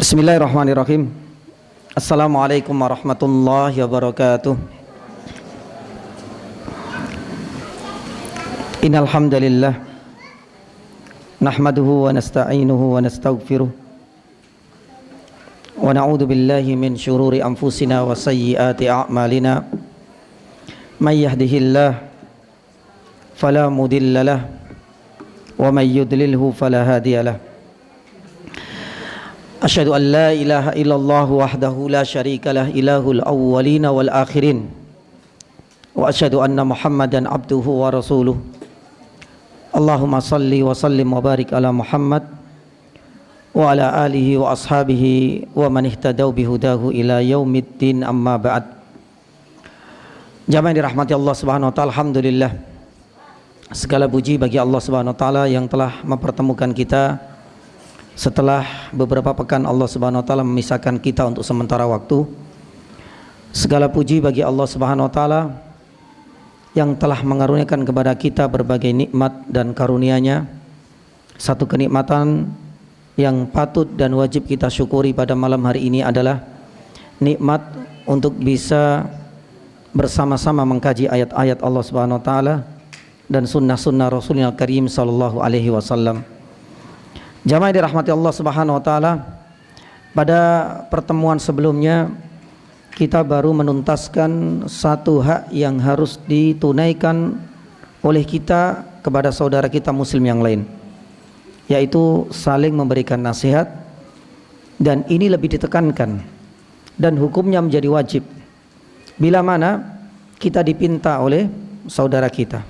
Bismillahirrahmanirrahim. Assalamualaikum warahmatullahi wabarakatuh. Innal hamdalillah nahmaduhu wa nasta'inuhu wa nastaghfiruh wa na'udzu billahi min syururi anfusina wa sayyiati a'malina. May yahdihillahu fala mudilla lahu wa may yudlilhu fala hadiya lahu. Asyhadu an la ilaha illallah wahdahu la syarika lah ilahul awwalina wal akhirin wa asyhadu anna Muhammadan abduhu wa rasuluh. Allahumma salli wa sallim wa barik ala Muhammad wa ala alihi wa ashabihi wa man ihtadaw bihudahu ila yaumiddin, amma ba'd. Jamaah yang dirahmati Allah Subhanahu wa taala, alhamdulillah, segala puji bagi Allah Subhanahu wa taala yang telah mempertemukan kita setelah beberapa pekan Allah Subhanahu wa taala memisahkan kita untuk sementara waktu. Segala puji bagi Allah Subhanahu wa taala yang telah mengaruniakan kepada kita berbagai nikmat dan karunia-Nya. Satu kenikmatan yang patut dan wajib kita syukuri pada malam hari ini adalah nikmat untuk bisa bersama-sama mengkaji ayat-ayat Allah Subhanahu wa taala dan sunnah-sunnah Rasulullah Karim sallallahu alaihi wasallam. Jamaah dirahmati Allah Subhanahu wa taala, pada pertemuan sebelumnya kita baru menuntaskan satu hak yang harus ditunaikan oleh kita kepada saudara kita muslim yang lain, yaitu saling memberikan nasihat, dan ini lebih ditekankan dan hukumnya menjadi wajib bila mana kita dipinta oleh saudara kita.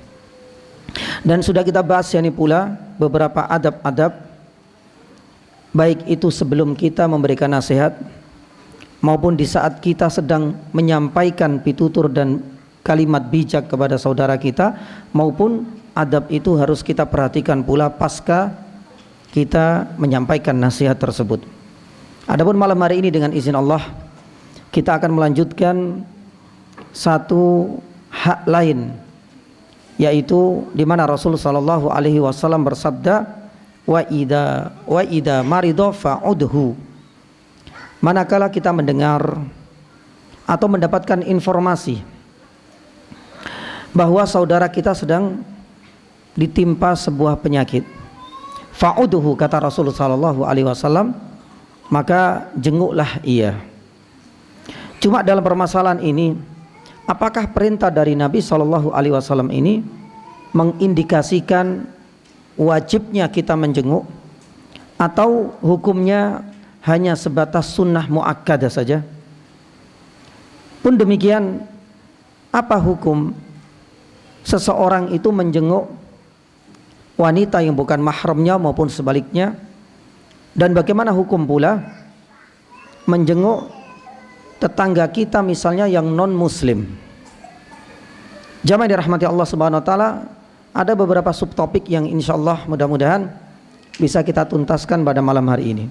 Dan sudah kita bahas yani pula beberapa adab-adab, baik itu sebelum kita memberikan nasihat maupun di saat kita sedang menyampaikan pitutur dan kalimat bijak kepada saudara kita, maupun adab itu harus kita perhatikan pula pasca kita menyampaikan nasihat tersebut. Adapun malam hari ini dengan izin Allah kita akan melanjutkan satu hak lain, yaitu di mana Rasul sallallahu alaihi wasallam bersabda, wa idza marida fa'udhu. Manakala kita mendengar atau mendapatkan informasi bahwa saudara kita sedang ditimpa sebuah penyakit, fa'udhu, kata Rasulullah sallallahu alaihi wasallam, maka jenguklah ia. Cuma dalam permasalahan ini, apakah perintah dari Nabi sallallahu alaihi wasallam ini mengindikasikan wajibnya kita menjenguk, atau hukumnya hanya sebatas sunnah muakkadah saja? Pun demikian, apa hukum seseorang itu menjenguk wanita yang bukan mahramnya maupun sebaliknya, dan bagaimana hukum pula menjenguk tetangga kita misalnya yang non muslim? Jamaah dirahmati Allah Subhanahu wa taala, ada beberapa subtopik yang insyaallah mudah-mudahan bisa kita tuntaskan pada malam hari ini.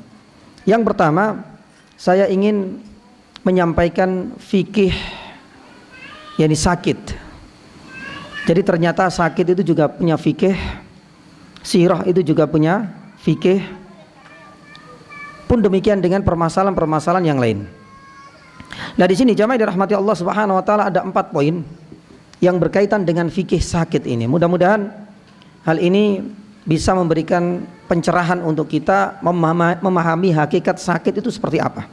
Yang pertama, saya ingin menyampaikan fikih yakni sakit. Jadi ternyata sakit itu juga punya fikih, sirah itu juga punya fikih. Pun demikian dengan permasalahan-permasalahan yang lain. Nah, di sini jamaah dirahmati Allah Subhanahu wa taala ada 4 poin yang berkaitan dengan fikih sakit ini. Mudah-mudahan hal ini bisa memberikan pencerahan untuk kita memahami hakikat sakit itu seperti apa,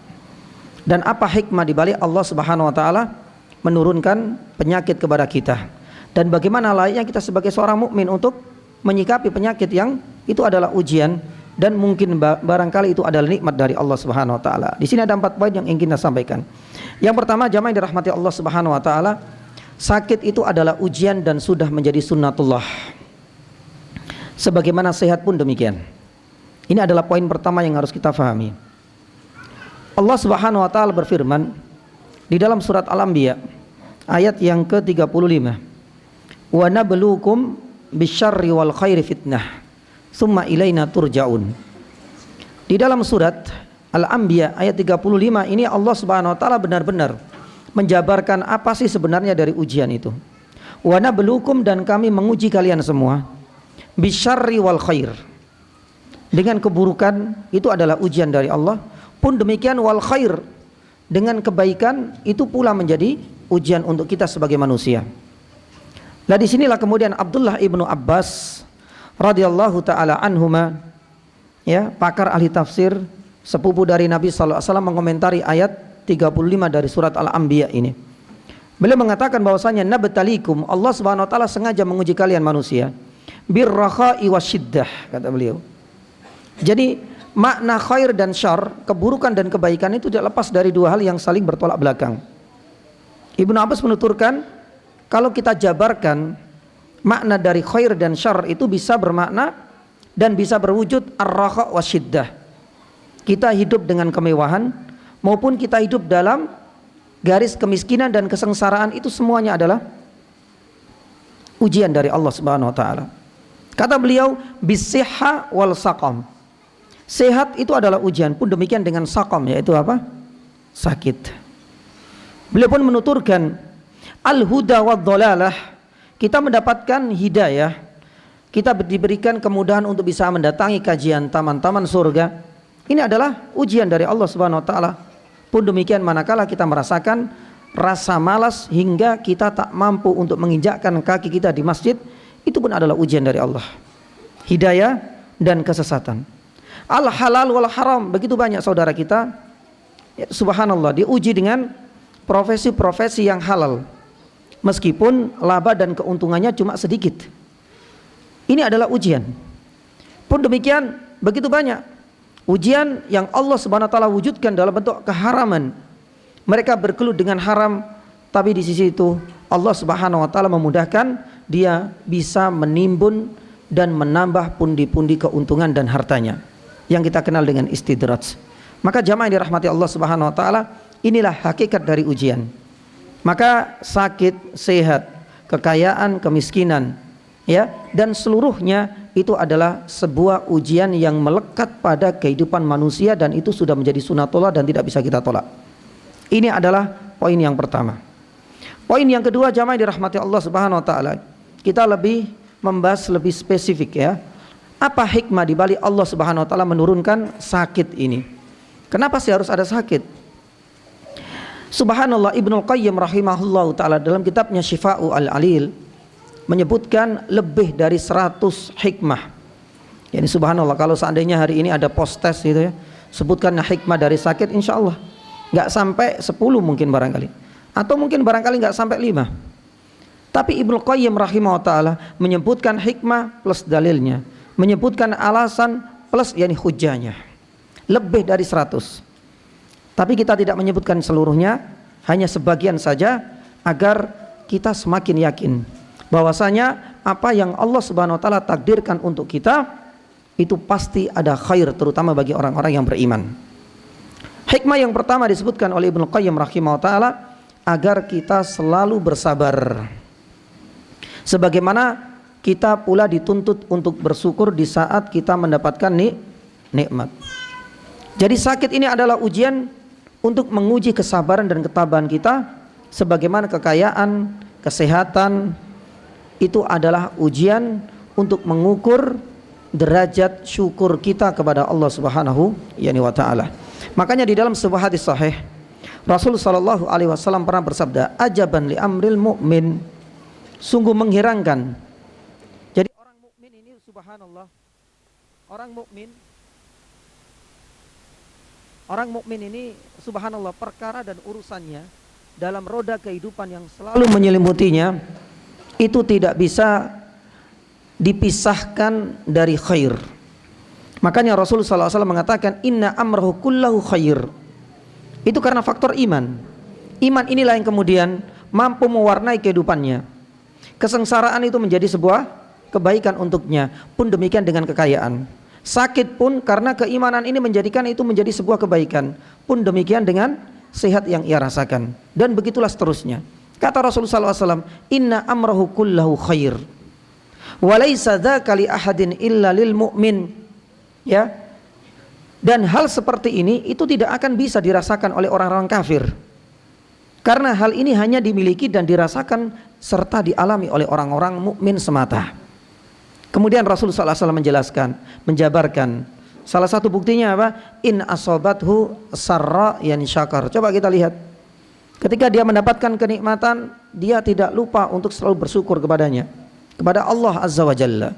dan apa hikmah dibalik Allah Subhanahu wa taala menurunkan penyakit kepada kita, dan bagaimana layaknya kita sebagai seorang mukmin untuk menyikapi penyakit yang itu adalah ujian, dan mungkin barangkali itu adalah nikmat dari Allah Subhanahu wa taala. Di sini ada 4 poin yang ingin kita sampaikan. Yang pertama, jamaah yang dirahmati Allah Subhanahu wa taala, sakit itu adalah ujian dan sudah menjadi sunnatullah. Sebagaimana sehat pun demikian. Ini adalah poin pertama yang harus kita fahami. Allah Subhanahu wa taala berfirman di dalam surat Al-Anbiya ayat yang ke-35, wa nabluukum bisyarri wal khairi fitnah summa ilaina turja'un. Di dalam surat Al-Anbiya ayat 35 ini Allah Subhanahu wa taala benar-benar menjabarkan apa sih sebenarnya dari ujian itu. Wa nabluukum, dan kami menguji kalian semua, bisyarri wal khair, dengan keburukan itu adalah ujian dari Allah, Pun demikian wal khair, dengan kebaikan itu pula menjadi ujian untuk kita sebagai manusia. Nah disinilah kemudian Abdullah ibnu Abbas radhiyallahu taala anhuma, ya, pakar ahli tafsir, sepupu dari Nabi sallallahu alaihi wasallam, mengomentari ayat 35 dari surat Al-Anbiya ini. Beliau mengatakan bahwasanya nabtalikum, Allah Subhanahu wa taala sengaja menguji kalian manusia, birrakha'i wasyiddah, kata beliau. Jadi makna khair dan syar, keburukan dan kebaikan itu tidak lepas dari dua hal yang saling bertolak belakang. Ibnu Abbas menuturkan, kalau kita jabarkan makna dari khair dan syar itu bisa bermakna dan bisa berwujud ar-rakha wasyiddah. Kita hidup dengan kemewahan maupun kita hidup dalam garis kemiskinan dan kesengsaraan, itu semuanya adalah ujian dari Allah Subhanahu wa taala. Kata beliau, bisihha wal saqam. Sehat itu adalah ujian, pun demikian dengan saqam, yaitu apa? Sakit. Beliau pun menuturkan, al-huda wad dhalalah, kita mendapatkan hidayah, kita diberikan kemudahan untuk bisa mendatangi kajian taman-taman surga. Ini adalah ujian dari Allah Subhanahu wa taala. Pun demikian manakala kita merasakan rasa malas hingga kita tak mampu untuk menginjakkan kaki kita di masjid, itu pun adalah ujian dari Allah. Hidayah dan kesesatan. Al-halal wal haram, begitu banyak saudara kita, ya, subhanallah, diuji dengan profesi-profesi yang halal, meskipun laba dan keuntungannya cuma sedikit. Ini adalah ujian. Pun demikian begitu banyak ujian yang Allah Subhanahu wa taala wujudkan dalam bentuk keharaman. Mereka bergelut dengan haram, tapi di sisi itu Allah Subhanahu wa taala memudahkan dia bisa menimbun dan menambah pundi-pundi keuntungan dan hartanya, yang kita kenal dengan istidraj. Maka jamaah yang dirahmati Allah Subhanahu wa taala, inilah hakikat dari ujian. Maka sakit, sehat, kekayaan, kemiskinan, ya, dan seluruhnya itu adalah sebuah ujian yang melekat pada kehidupan manusia, dan itu sudah menjadi sunatullah dan tidak bisa kita tolak. Ini adalah poin yang pertama. Poin yang kedua, jamaah yang dirahmati Allah Subhanahu wa taala, kita lebih membahas lebih spesifik, ya. Apa hikmah di balik Allah Subhanahu wa taala menurunkan sakit ini? Kenapa sih harus ada sakit? Subhanallah, Ibnu Qayyim rahimahullahu taala dalam kitabnya Syifa'u al-Alil menyebutkan lebih dari 100 hikmah. Yani subhanallah, kalau seandainya hari ini ada post test gitu, ya, sebutkan hikmah dari sakit, insyaallah nggak sampai 10 mungkin barangkali, atau mungkin barangkali nggak sampai 5. Tapi Ibnu Qayyim rahimahullah taala menyebutkan hikmah plus dalilnya, menyebutkan alasan plus yani hujahnya, lebih dari 100. Tapi kita tidak menyebutkan seluruhnya, hanya sebagian saja agar kita semakin yakin bahwasanya apa yang Allah Subhanahu wa taala takdirkan untuk kita itu pasti ada khair, terutama bagi orang-orang yang beriman. Hikmah yang pertama disebutkan oleh Ibnu Qayyim rahimahullah taala, agar kita selalu bersabar. Sebagaimana kita pula dituntut untuk bersyukur di saat kita mendapatkan nikmat. Jadi sakit ini adalah ujian untuk menguji kesabaran dan ketabahan kita, sebagaimana kekayaan, kesehatan itu adalah ujian untuk mengukur derajat syukur kita kepada Allah Subhanahu wa taala. Makanya di dalam sebuah hadis sahih, Rasul sallallahu alaihi wasallam pernah bersabda, ajaban li amril mu'min, sungguh mengherankan. Jadi orang mukmin ini subhanallah, orang mukmin ini subhanallah, perkara dan urusannya dalam roda kehidupan yang selalu menyelimutinya itu tidak bisa dipisahkan dari khair. Makanya Rasulullah SAW mengatakan inna amrahu kullahu khair. Itu karena faktor iman. Iman inilah yang kemudian mampu mewarnai kehidupannya. Kesengsaraan itu menjadi sebuah kebaikan untuknya. Pun demikian dengan kekayaan. Sakit pun karena keimanan ini menjadikan itu menjadi sebuah kebaikan. Pun demikian dengan sehat yang ia rasakan. Dan begitulah seterusnya. Kata Rasulullah SAW, inna amrahu kullahu khair, walaysa dzaka li ahadin illa lil mu'min. Ya. Dan hal seperti ini itu tidak akan bisa dirasakan oleh orang-orang kafir. Karena hal ini hanya dimiliki dan dirasakan serta dialami oleh orang-orang mukmin semata. Kemudian Rasulullah SAW menjelaskan, menjabarkan, Salah satu buktinya apa? In asobathu sarra yani syakar. Coba kita lihat. Ketika dia mendapatkan kenikmatan, dia tidak lupa untuk selalu bersyukur kepadanya, kepada Allah Azza wa Jalla.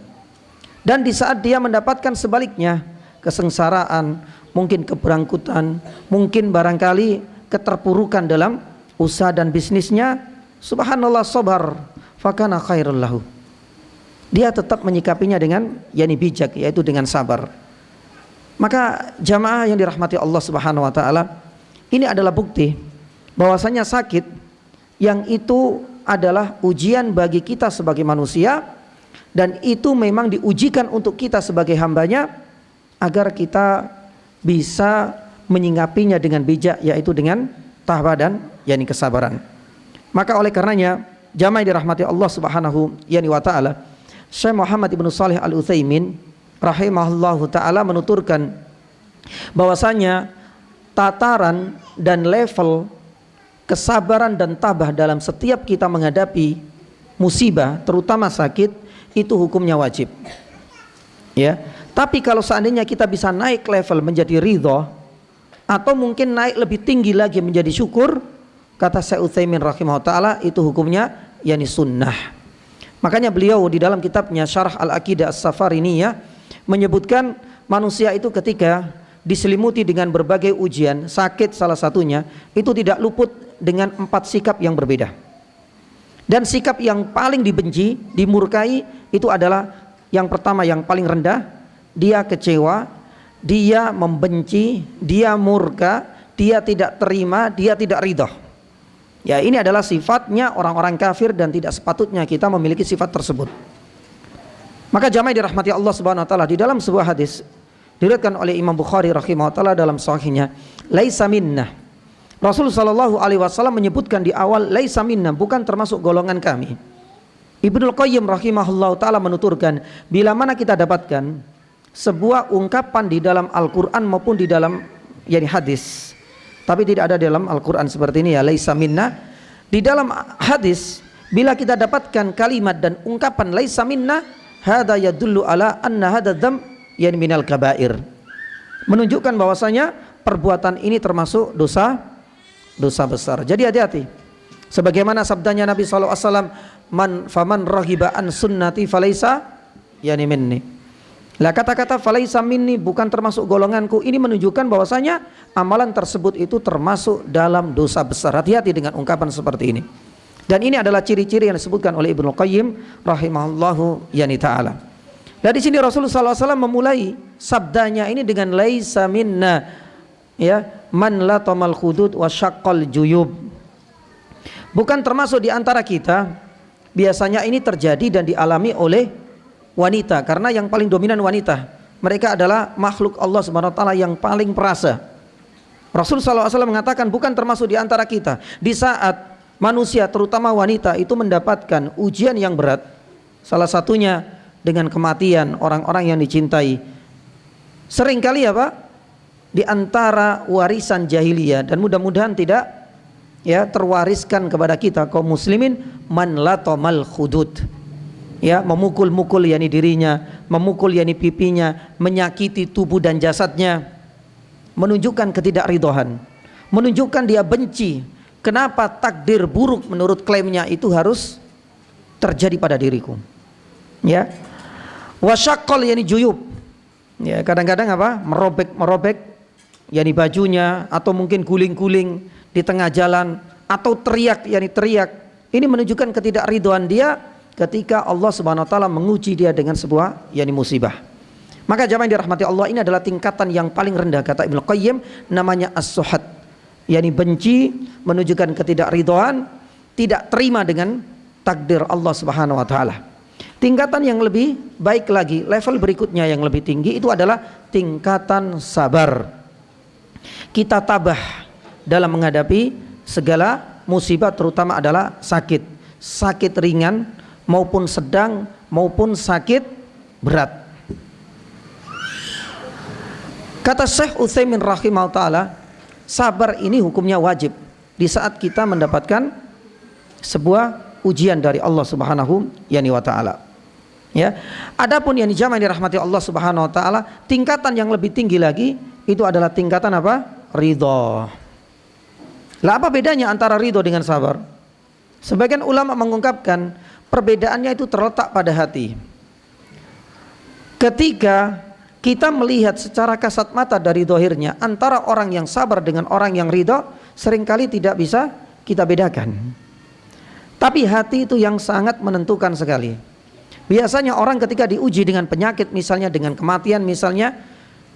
Dan di saat dia mendapatkan sebaliknya, kesengsaraan, mungkin keberangkutan, mungkin barangkali keterpurukan dalam usaha dan bisnisnya, subhanallah sabar, fakana khairul lahu. Dia tetap menyikapinya dengan yani bijak, yaitu dengan sabar. Maka jamaah yang dirahmati Allah Subhanahu wa taala, ini adalah bukti bahwasanya sakit yang itu adalah ujian bagi kita sebagai manusia, dan itu memang diujikan untuk kita sebagai hambanya agar kita bisa menyinggapinya dengan bijak, yaitu dengan tabah dan yani kesabaran. Maka oleh karenanya jamaah yang dirahmati Allah Subhanahu wa taala, Syekh Muhammad Ibnu Shalih Al-Utsaimin rahimahullahu ta'ala menuturkan bahwasanya tataran dan level kesabaran dan tabah dalam setiap kita menghadapi musibah, terutama sakit, itu hukumnya wajib, ya. Tapi kalau seandainya kita bisa naik level menjadi ridho, atau mungkin naik lebih tinggi lagi menjadi syukur, kata Syekh Utsaimin rahimahullahu ta'ala, itu hukumnya yani sunnah. Makanya beliau di dalam kitabnya Syarah Al-Aqidah As-Safariniyah menyebutkan manusia itu ketika diselimuti dengan berbagai ujian, sakit salah satunya, itu tidak luput dengan 4 sikap yang berbeda. Dan sikap yang paling dibenci, dimurkai, itu adalah yang pertama, yang paling rendah, dia kecewa, dia membenci, dia murka, dia tidak terima, dia tidak ridha. Ya, ini adalah sifatnya orang-orang kafir dan tidak sepatutnya kita memiliki sifat tersebut. Maka jamaah dirahmati Allah Subhanahu wa taala, di dalam sebuah hadis diriwayatkan oleh Imam Bukhari rahimahullah taala dalam sahihnya, laisa minna. Rasul sallallahu alaihi wasallam menyebutkan di awal laisa minna, bukan termasuk golongan kami. Ibnul Qayyim rahimahullah taala menuturkan, bila mana kita dapatkan sebuah ungkapan di dalam Al-Qur'an maupun di dalam yani hadis, tapi tidak ada dalam Al-Qur'an seperti ini ya, laisa minna. Di dalam hadis bila kita dapatkan kalimat dan ungkapan laisa minna, hada yadullu ala anna hada dzam yani minal kabair, menunjukkan bahwasanya perbuatan ini termasuk dosa besar. Jadi hati-hati. Sebagaimana sabdanya Nabi sallallahu alaihi wasallam, faman raghiba an sunnati falaisa yani minni. Lah kata-kata falaisa minni, bukan termasuk golonganku, ini menunjukkan bahwasanya amalan tersebut itu termasuk dalam dosa besar. Hati-hati dengan ungkapan seperti ini. Dan ini adalah ciri-ciri yang disebutkan oleh Ibnu Qayyim rahimahullahu yani taala. Dan di sini Rasulullah SAW memulai sabdanya ini dengan laisa minna, ya, man latamal khudud wa syaqqal juyub. Bukan termasuk di antara kita. Biasanya ini terjadi dan dialami oleh wanita, karena yang paling dominan wanita. Mereka adalah makhluk Allah Subhanahu wa taala yang paling perasa. Rasulullah SAW mengatakan bukan termasuk di antara kita. Di saat manusia terutama wanita itu mendapatkan ujian yang berat, salah satunya dengan kematian orang-orang yang dicintai, seringkali apa? Di antara warisan jahiliyah, dan mudah-mudahan tidak ya terwariskan kepada kita kaum muslimin, man latamal khudud, ya, memukul-mukul yani dirinya, memukul yani pipinya, menyakiti tubuh dan jasadnya, menunjukkan ketidakridhaan, menunjukkan dia benci. Kenapa takdir buruk menurut klaimnya itu harus terjadi pada diriku? Ya, wasyaqqal yani juyub. Ya, kadang-kadang apa? Merobek yani bajunya, atau mungkin guling-guling di tengah jalan, atau teriak yani teriak. Ini menunjukkan ketidakridhaan dia ketika Allah Subhanahu wa taala menguji dia dengan sebuah yani musibah. Maka jamaah yang dirahmati Allah, ini adalah tingkatan yang paling rendah, kata Ibnu Qayyim, namanya as-suhad. Yani benci, menunjukkan ketidakridhaan, tidak terima dengan takdir Allah Subhanahu wa taala. Tingkatan yang lebih baik lagi, level berikutnya yang lebih tinggi, itu adalah tingkatan sabar. Kita tabah dalam menghadapi segala musibah, terutama adalah sakit. Sakit ringan maupun sedang maupun sakit berat. Kata Syekh Utsaimin rahimahullah taala, sabar ini hukumnya wajib di saat kita mendapatkan sebuah ujian dari Allah Subhanahu wa taala. Ya. Adapun yang dijamaah dirahmati Allah Subhanahu wa taala, tingkatan yang lebih tinggi lagi itu adalah tingkatan apa? Ridho. Lah apa bedanya antara ridho dengan sabar? Sebagian ulama mengungkapkan perbedaannya itu terletak pada hati. Ketika kita melihat secara kasat mata dari dohirnya antara orang yang sabar dengan orang yang ridho, seringkali tidak bisa kita bedakan. Tapi hati itu yang sangat menentukan sekali. Biasanya orang ketika diuji dengan penyakit, misalnya dengan kematian misalnya,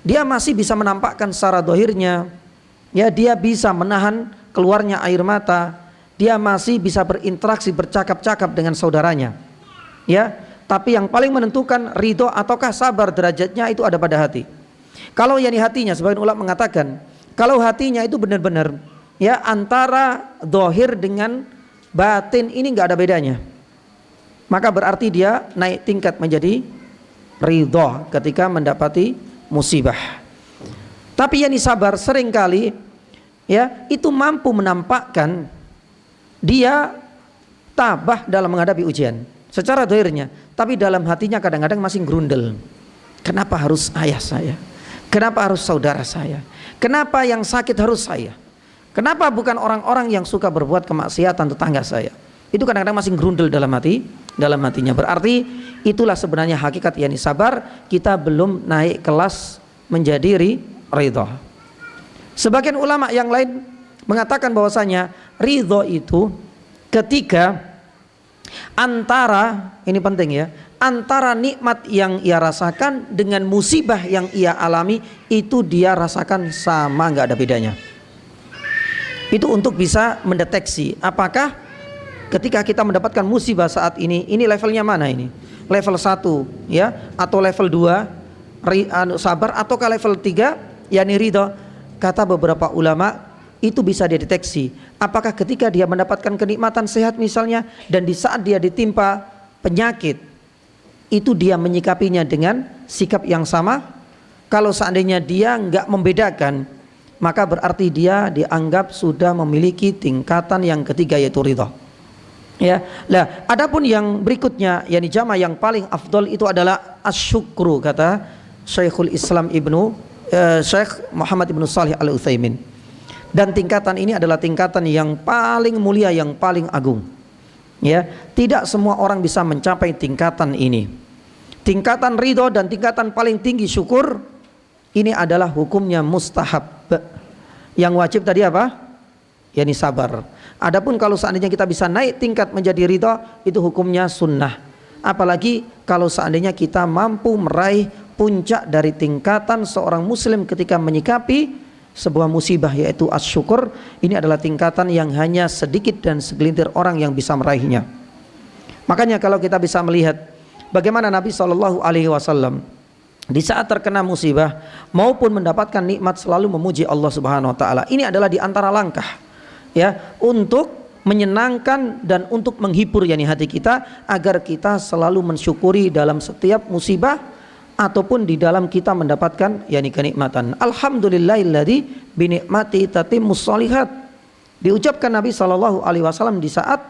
dia masih bisa menampakkan secara dohirnya, ya, dia bisa menahan keluarnya air mata, dia masih bisa berinteraksi, bercakap-cakap dengan saudaranya, ya. Tapi yang paling menentukan ridho ataukah sabar derajatnya itu ada pada hati. Kalau yang di hatinya, sebagian ulama mengatakan, kalau hatinya itu benar-benar, ya, antara dohir dengan batin ini nggak ada bedanya, maka berarti dia naik tingkat menjadi ridho ketika mendapati musibah. Tapi yang sabar seringkali, ya, itu mampu menampakkan dia tabah dalam menghadapi ujian secara dohirnya, tapi dalam hatinya kadang-kadang masih gerundel. Kenapa harus ayah saya? Kenapa harus saudara saya? Kenapa yang sakit harus saya? Kenapa bukan orang-orang yang suka berbuat kemaksiatan tetangga saya? Itu kadang-kadang masih gerundel dalam hatinya. Berarti itulah sebenarnya hakikat yakni sabar. Kita belum naik kelas menjadi ridho. Sebagian ulama yang lain mengatakan bahwasanya ridho itu ketika antara, ini penting ya, antara nikmat yang ia rasakan dengan musibah yang ia alami, itu dia rasakan sama, nggak ada bedanya. Itu untuk bisa mendeteksi apakah ketika kita mendapatkan musibah saat ini levelnya mana ini? Level 1 ya, atau level 2 sabar, ataukah level 3 yakni ridho? Kata beberapa ulama, itu bisa dideteksi apakah ketika dia mendapatkan kenikmatan sehat misalnya, dan di saat dia ditimpa penyakit itu dia menyikapinya dengan sikap yang sama. Kalau seandainya dia nggak membedakan, maka berarti dia dianggap sudah memiliki tingkatan yang ketiga, yaitu ridho. Ya, lah adapun yang berikutnya yakni jamaah yang paling afdol itu adalah asyukru, kata Syekhul Islam Syekh Muhammad ibnu Shalih Al Utsaimin. Dan tingkatan ini adalah tingkatan yang paling mulia, yang paling agung. Ya, tidak semua orang bisa mencapai tingkatan ini. Tingkatan ridho dan tingkatan paling tinggi syukur, ini adalah hukumnya mustahab. Yang wajib tadi apa? yakni sabar. Adapun kalau seandainya kita bisa naik tingkat menjadi ridho, itu hukumnya sunnah. Apalagi kalau seandainya kita mampu meraih puncak dari tingkatan seorang muslim ketika menyikapi sebuah musibah, yaitu asyukur. Ini adalah tingkatan yang hanya sedikit dan segelintir orang yang bisa meraihnya. Makanya kalau kita bisa melihat bagaimana Nabi SAW di saat terkena musibah maupun mendapatkan nikmat selalu memuji Allah Subhanahu wa taala. Ini adalah di antara langkah, ya, untuk menyenangkan dan untuk menghibur yakni hati kita, agar kita selalu mensyukuri dalam setiap musibah ataupun di dalam kita mendapatkan yakni kenikmatan. Alhamdulillahilladzi bi ni'mati tatimmus shalihat. Diucapkan Nabi SAW di saat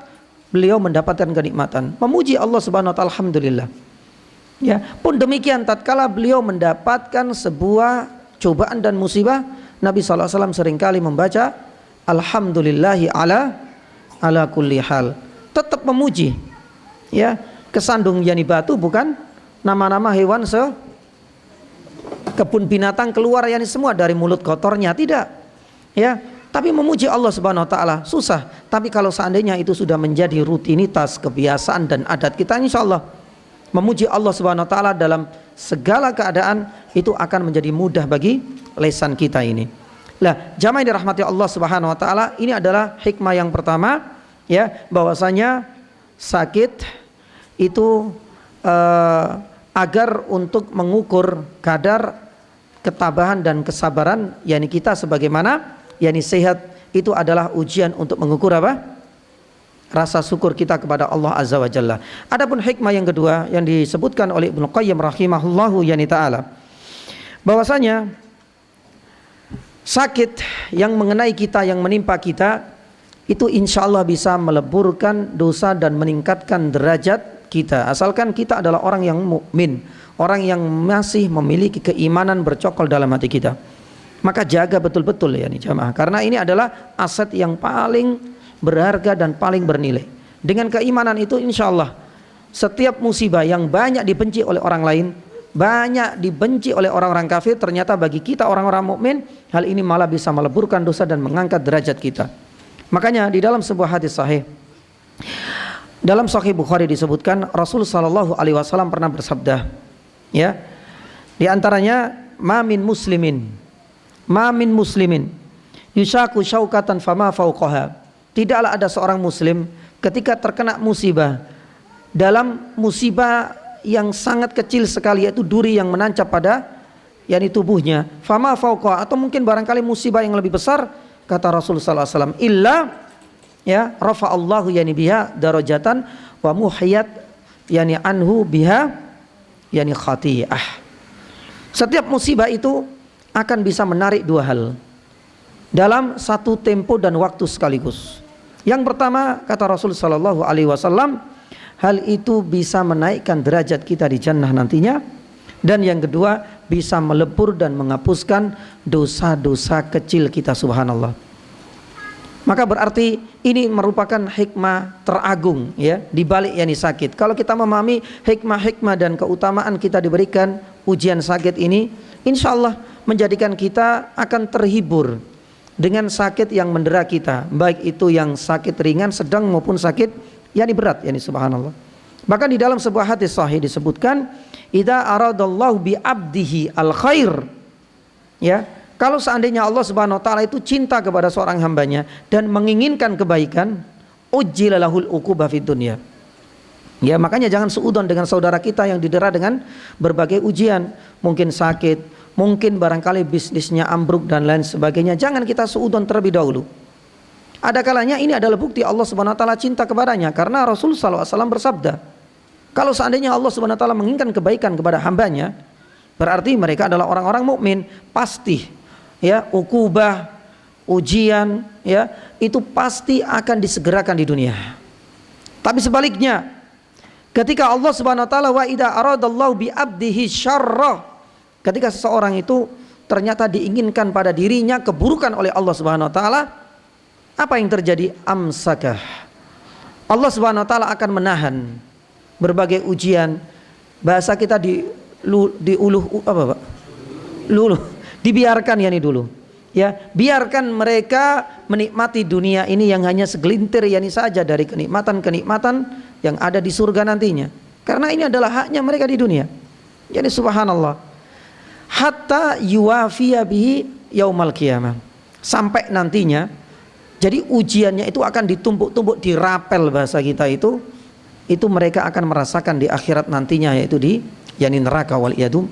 beliau mendapatkan kenikmatan, memuji Allah Subhanahu wa taala, alhamdulillah. Ya, pun demikian tatkala beliau mendapatkan sebuah cobaan dan musibah, Nabi SAW seringkali membaca alhamdulillahi ala kulli hal. Tetap memuji. Ya, kesandung yakni batu bukan nama-nama hewan kebun binatang keluar yakni semua dari mulut kotornya, tidak. Ya, tapi memuji Allah Subhanahu wa taala susah. Tapi kalau seandainya itu sudah menjadi rutinitas, kebiasaan dan adat kita, insyaallah memuji Allah Subhanahu wa taala dalam segala keadaan itu akan menjadi mudah bagi lisan kita ini. Lah, jamaah yang dirahmati Allah Subhanahu wa taala, ini adalah hikmah yang pertama, ya, bahwasanya sakit itu agar untuk mengukur kadar ketabahan dan kesabaran yakni kita sebagaimana yakni sehat, itu adalah ujian untuk mengukur apa? Rasa syukur kita kepada Allah Azza wa Jalla. Adapun hikmah yang kedua yang disebutkan oleh Ibnu Qayyim rahimahullahu yani ta'ala, bahwasanya sakit yang mengenai kita, yang menimpa kita, itu insya Allah bisa meleburkan dosa dan meningkatkan derajat kita, asalkan kita adalah orang yang mukmin, orang yang masih memiliki keimanan bercokol dalam hati kita. Maka jaga betul-betul ya nih jamaah, karena ini adalah aset yang paling berharga dan paling bernilai. Dengan keimanan itu insya Allah setiap musibah yang banyak dibenci oleh orang lain, banyak dibenci oleh orang-orang kafir, ternyata bagi kita orang-orang mukmin hal ini malah bisa meleburkan dosa dan mengangkat derajat kita. Makanya di dalam sebuah hadis sahih, dalam Sahih Bukhari disebutkan Rasul sallallahu alaihi wasallam pernah bersabda, ya, di antaranya ma min muslimin yushaku syaukatan fama fauqaha. Tidaklah ada seorang muslim ketika terkena musibah, dalam musibah yang sangat kecil sekali, yaitu duri yang menancap pada yakni tubuhnya, fama fauqaha, atau mungkin barangkali musibah yang lebih besar, kata Rasul sallallahu alaihi wasallam, illa ya rafa'allahu yani biha darajatan wa muhiyat yani anhu biha yani khati'ah. Setiap musibah itu akan bisa menarik dua hal dalam satu tempo dan waktu sekaligus. Yang pertama, kata Rasul sallallahu alaihi wasallam, hal itu bisa menaikkan derajat kita di jannah nantinya, dan yang kedua bisa melebur dan menghapuskan dosa-dosa kecil kita, subhanallah. Maka berarti ini merupakan hikmah teragung ya di balik yakni sakit. Kalau kita memahami hikmah-hikmah dan keutamaan kita diberikan ujian sakit ini, insya Allah menjadikan kita akan terhibur dengan sakit yang mendera kita, baik itu yang sakit ringan, sedang maupun sakit yakni berat, yakni subhanallah. Bahkan di dalam sebuah hadis sahih disebutkan, idza aradallahu bi abdihi al khair, ya, kalau seandainya Allah Subhanahu wa taala itu cinta kepada seorang hambanya dan menginginkan kebaikan, ujjila lahul uqubah fid dunya. Ya, makanya jangan seudon dengan saudara kita yang didera dengan berbagai ujian, mungkin sakit, mungkin barangkali bisnisnya ambruk dan lain sebagainya. Jangan kita seudon terlebih dahulu. Ada kalanya ini adalah bukti Allah Subhanahu wa taala cinta kepadanya, karena Rasul sallallahu alaihi wasallam bersabda, kalau seandainya Allah Subhanahu wa taala menginginkan kebaikan kepada hambanya, berarti mereka adalah orang-orang mukmin, pasti ya ukubah, ujian ya itu pasti akan disegerakan di dunia. Tapi sebaliknya, ketika Allah Subhanahu wa taala wa idza aradallahu bi abdihi syarra, ketika seseorang itu ternyata diinginkan pada dirinya keburukan oleh Allah Subhanahu wa taala, apa yang terjadi? Amsakah. Allah Subhanahu wa taala akan menahan berbagai ujian. Bahasa kita dibiarkan yani dulu. Ya, biarkan mereka menikmati dunia ini yang hanya segelintir yani saja dari kenikmatan-kenikmatan yang ada di surga nantinya. Karena ini adalah haknya mereka di dunia. Yani subhanallah. Hatta yuwafiya bihi yaumal qiyamah. Sampai nantinya jadi ujiannya itu akan ditumpuk-tumpuk, dirapel bahasa kita itu mereka akan merasakan di akhirat nantinya, yaitu di yani neraka wal iyadu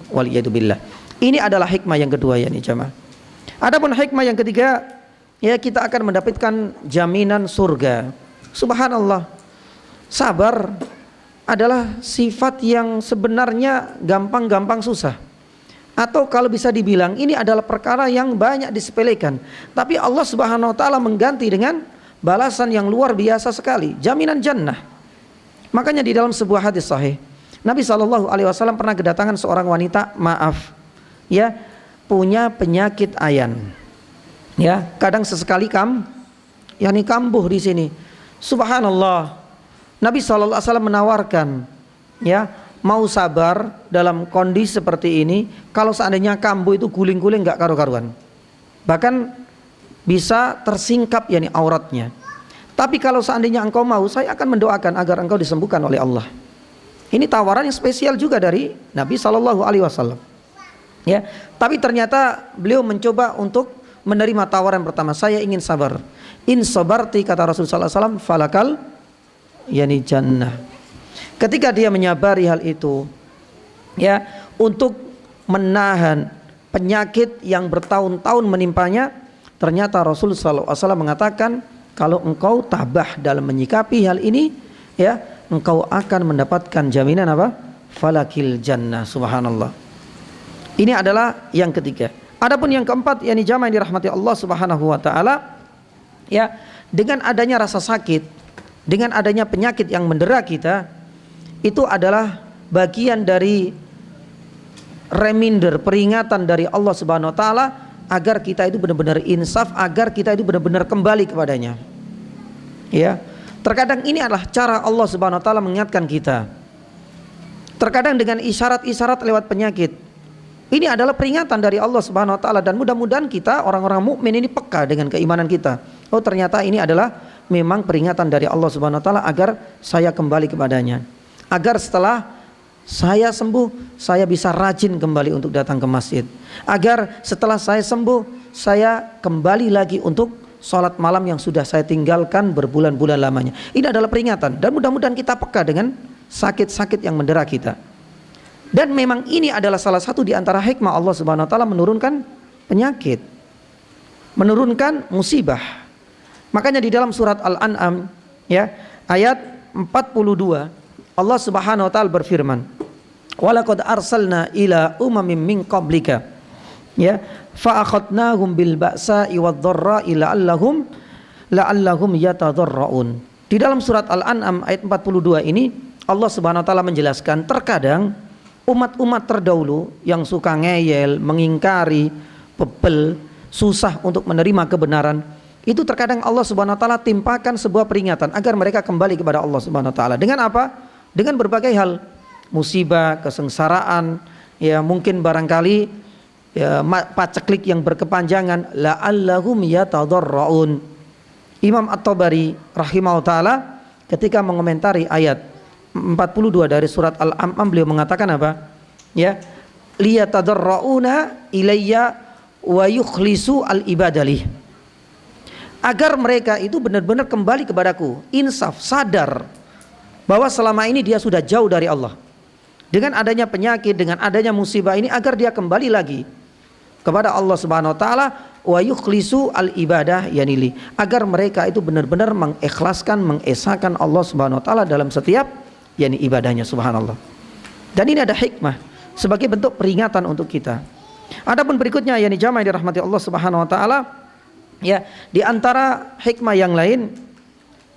billah. Ini adalah hikmah yang kedua yakni jamaah. Adapun hikmah yang ketiga, ya kita akan mendapatkan jaminan surga. Subhanallah. Sabar adalah sifat yang sebenarnya gampang-gampang susah. Atau kalau bisa dibilang ini adalah perkara yang banyak disepelekan, tapi Allah Subhanahu wa taala mengganti dengan balasan yang luar biasa sekali, jaminan jannah. Makanya di dalam sebuah hadis sahih, Nabi sallallahu alaihi wasallam pernah kedatangan seorang wanita, maaf, ya, punya penyakit ayan. Ya, kadang sesekali yakni kambuh di sini. Subhanallah. Nabi sallallahu alaihi wasallam menawarkan, ya, mau sabar dalam kondisi seperti ini. Kalau seandainya kambuh itu guling-guling enggak karu-karuan, bahkan bisa tersingkap yakni auratnya. Tapi kalau seandainya engkau mau, saya akan mendoakan agar engkau disembuhkan oleh Allah. Ini tawaran yang spesial juga dari Nabi sallallahu alaihi wasallam. Ya, tapi ternyata beliau mencoba untuk menerima tawaran pertama. Saya ingin sabar. In sabarti, kata Rasulullah SAW, falakal yani jannah. Ketika dia menyabari hal itu, ya, untuk menahan penyakit yang bertahun-tahun menimpanya, ternyata Rasulullah SAW mengatakan, kalau engkau tabah dalam menyikapi hal ini, ya, engkau akan mendapatkan jaminan apa? Falakil jannah. Subhanallah. Ini adalah yang ketiga. Adapun yang keempat, yakni jamaah yang dirahmati Allah Subhanahu wa taala, ya, dengan adanya rasa sakit, dengan adanya penyakit yang mendera kita, itu adalah bagian dari reminder, peringatan dari Allah Subhanahu wa taala agar kita itu benar-benar insaf, agar kita itu benar-benar kembali kepadanya. Ya. Terkadang ini adalah cara Allah Subhanahu wa taala mengingatkan kita. Terkadang dengan isyarat-isyarat lewat penyakit. Ini adalah peringatan dari Allah Subhanahu wa taala, dan mudah-mudahan kita orang-orang mukmin ini peka dengan keimanan kita. Oh, ternyata ini adalah memang peringatan dari Allah Subhanahu wa taala agar saya kembali kepadanya. Agar setelah saya sembuh, saya bisa rajin kembali untuk datang ke masjid. Agar setelah saya sembuh, saya kembali lagi untuk sholat malam yang sudah saya tinggalkan berbulan-bulan lamanya. Ini adalah peringatan, dan mudah-mudahan kita peka dengan sakit-sakit yang mendera kita. Dan memang ini adalah salah satu di antara hikmah Allah Subhanahu wa taala menurunkan penyakit, menurunkan musibah. Makanya di dalam surat Al-An'am ya, ayat 42, Allah Subhanahu wa taala berfirman, "Walaqad arsalna ila umamin min qablika." Ya, fa akhadnahum bil ba'sa'i wadh-dharra'i la'allahum yatadarraun. Di dalam surat Al-An'am ayat 42 ini Allah Subhanahu wa taala menjelaskan terkadang umat-umat terdahulu yang suka ngeyel, mengingkari, bebel, susah untuk menerima kebenaran, itu terkadang Allah Subhanahu wa taala timpakan sebuah peringatan agar mereka kembali kepada Allah Subhanahu wa taala. Dengan apa? Dengan berbagai hal, musibah, kesengsaraan, ya mungkin barangkali ya, paceklik yang berkepanjangan, la'allahum yatadarraun. Imam At-Tabari rahimahullah taala ketika mengomentari ayat 42 dari surat Al-An'am, beliau mengatakan apa? Ya, liyatadarrauna ilayya wa yukhlisu al-ibadalih. Agar mereka itu benar-benar kembali kepadaku, insaf, sadar bahwa selama ini dia sudah jauh dari Allah. Dengan adanya penyakit, dengan adanya musibah ini, agar dia kembali lagi kepada Allah Subhanahu wa taala, wa yukhlisu al ibadah yanili, agar mereka itu benar-benar mengikhlaskan, mengesahkan Allah Subhanahu wa taala dalam setiap yakni ibadahnya, subhanallah. Dan ini ada hikmah sebagai bentuk peringatan untuk kita. Adapun berikutnya yakni jamaah yang dirahmati Allah Subhanahu wa taala, ya, di antara hikmah yang lain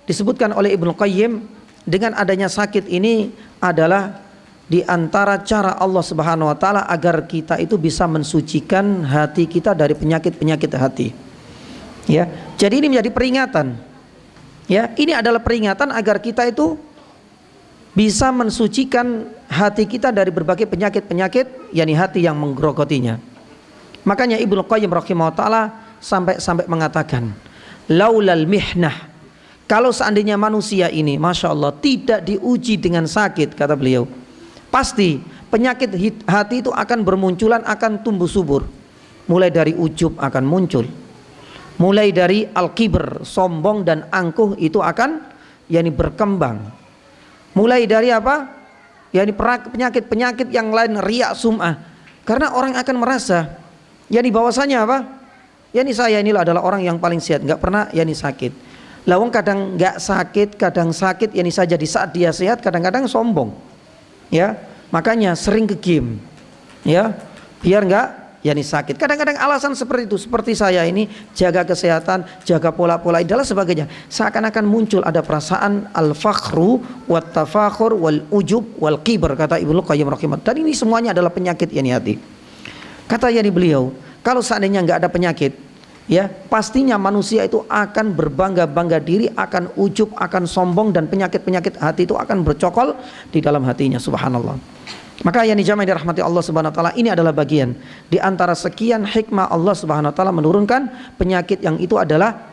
disebutkan oleh Ibnu Qayyim, dengan adanya sakit ini adalah di antara cara Allah Subhanahu wa taala agar kita itu bisa mensucikan hati kita dari penyakit-penyakit hati. Ya, jadi ini menjadi peringatan. Ya, ini adalah peringatan agar kita itu bisa mensucikan hati kita dari berbagai penyakit-penyakit, yakni hati yang menggerogotinya. Makanya Ibnu Qayyim rahimahullah taala sampai mengatakan, laulal mihnah, kalau seandainya manusia ini masya Allah tidak diuji dengan sakit, kata beliau, pasti penyakit hati itu akan bermunculan, akan tumbuh subur. Mulai dari ujub akan muncul, mulai dari al-kibr, sombong dan angkuh itu akan yakni berkembang. Mulai dari apa? Yakni penyakit-penyakit yang lain, riya, sum'ah. Karena orang akan merasa yakni bahwasanya apa? Yakni saya inilah adalah orang yang paling sehat, enggak pernah yakni sakit. Lawang kadang enggak sakit, kadang sakit, yakni saja di saat dia sehat, kadang-kadang sombong. Ya, makanya sering ke gym, ya, biar enggak yakni sakit. Kadang-kadang alasan seperti itu, seperti saya ini jaga kesehatan, jaga pola-pola dan sebagainya. Seakan-akan muncul ada perasaan al-fakhru wat tafakhur wal ujub wal kibr, kata Ibnu Qayyim rahimahullah. Dan ini semuanya adalah penyakit yakni hati. Kata yakni beliau, kalau seandainya enggak ada penyakit, ya, pastinya manusia itu akan berbangga-bangga diri, akan ujub, akan sombong, dan penyakit-penyakit hati itu akan bercokol di dalam hatinya, subhanallah. Maka yang dijamaah dirahmati Allah Subhanahu wa taala, ini adalah bagian di antara sekian hikmah Allah Subhanahu wa taala menurunkan penyakit, yang itu adalah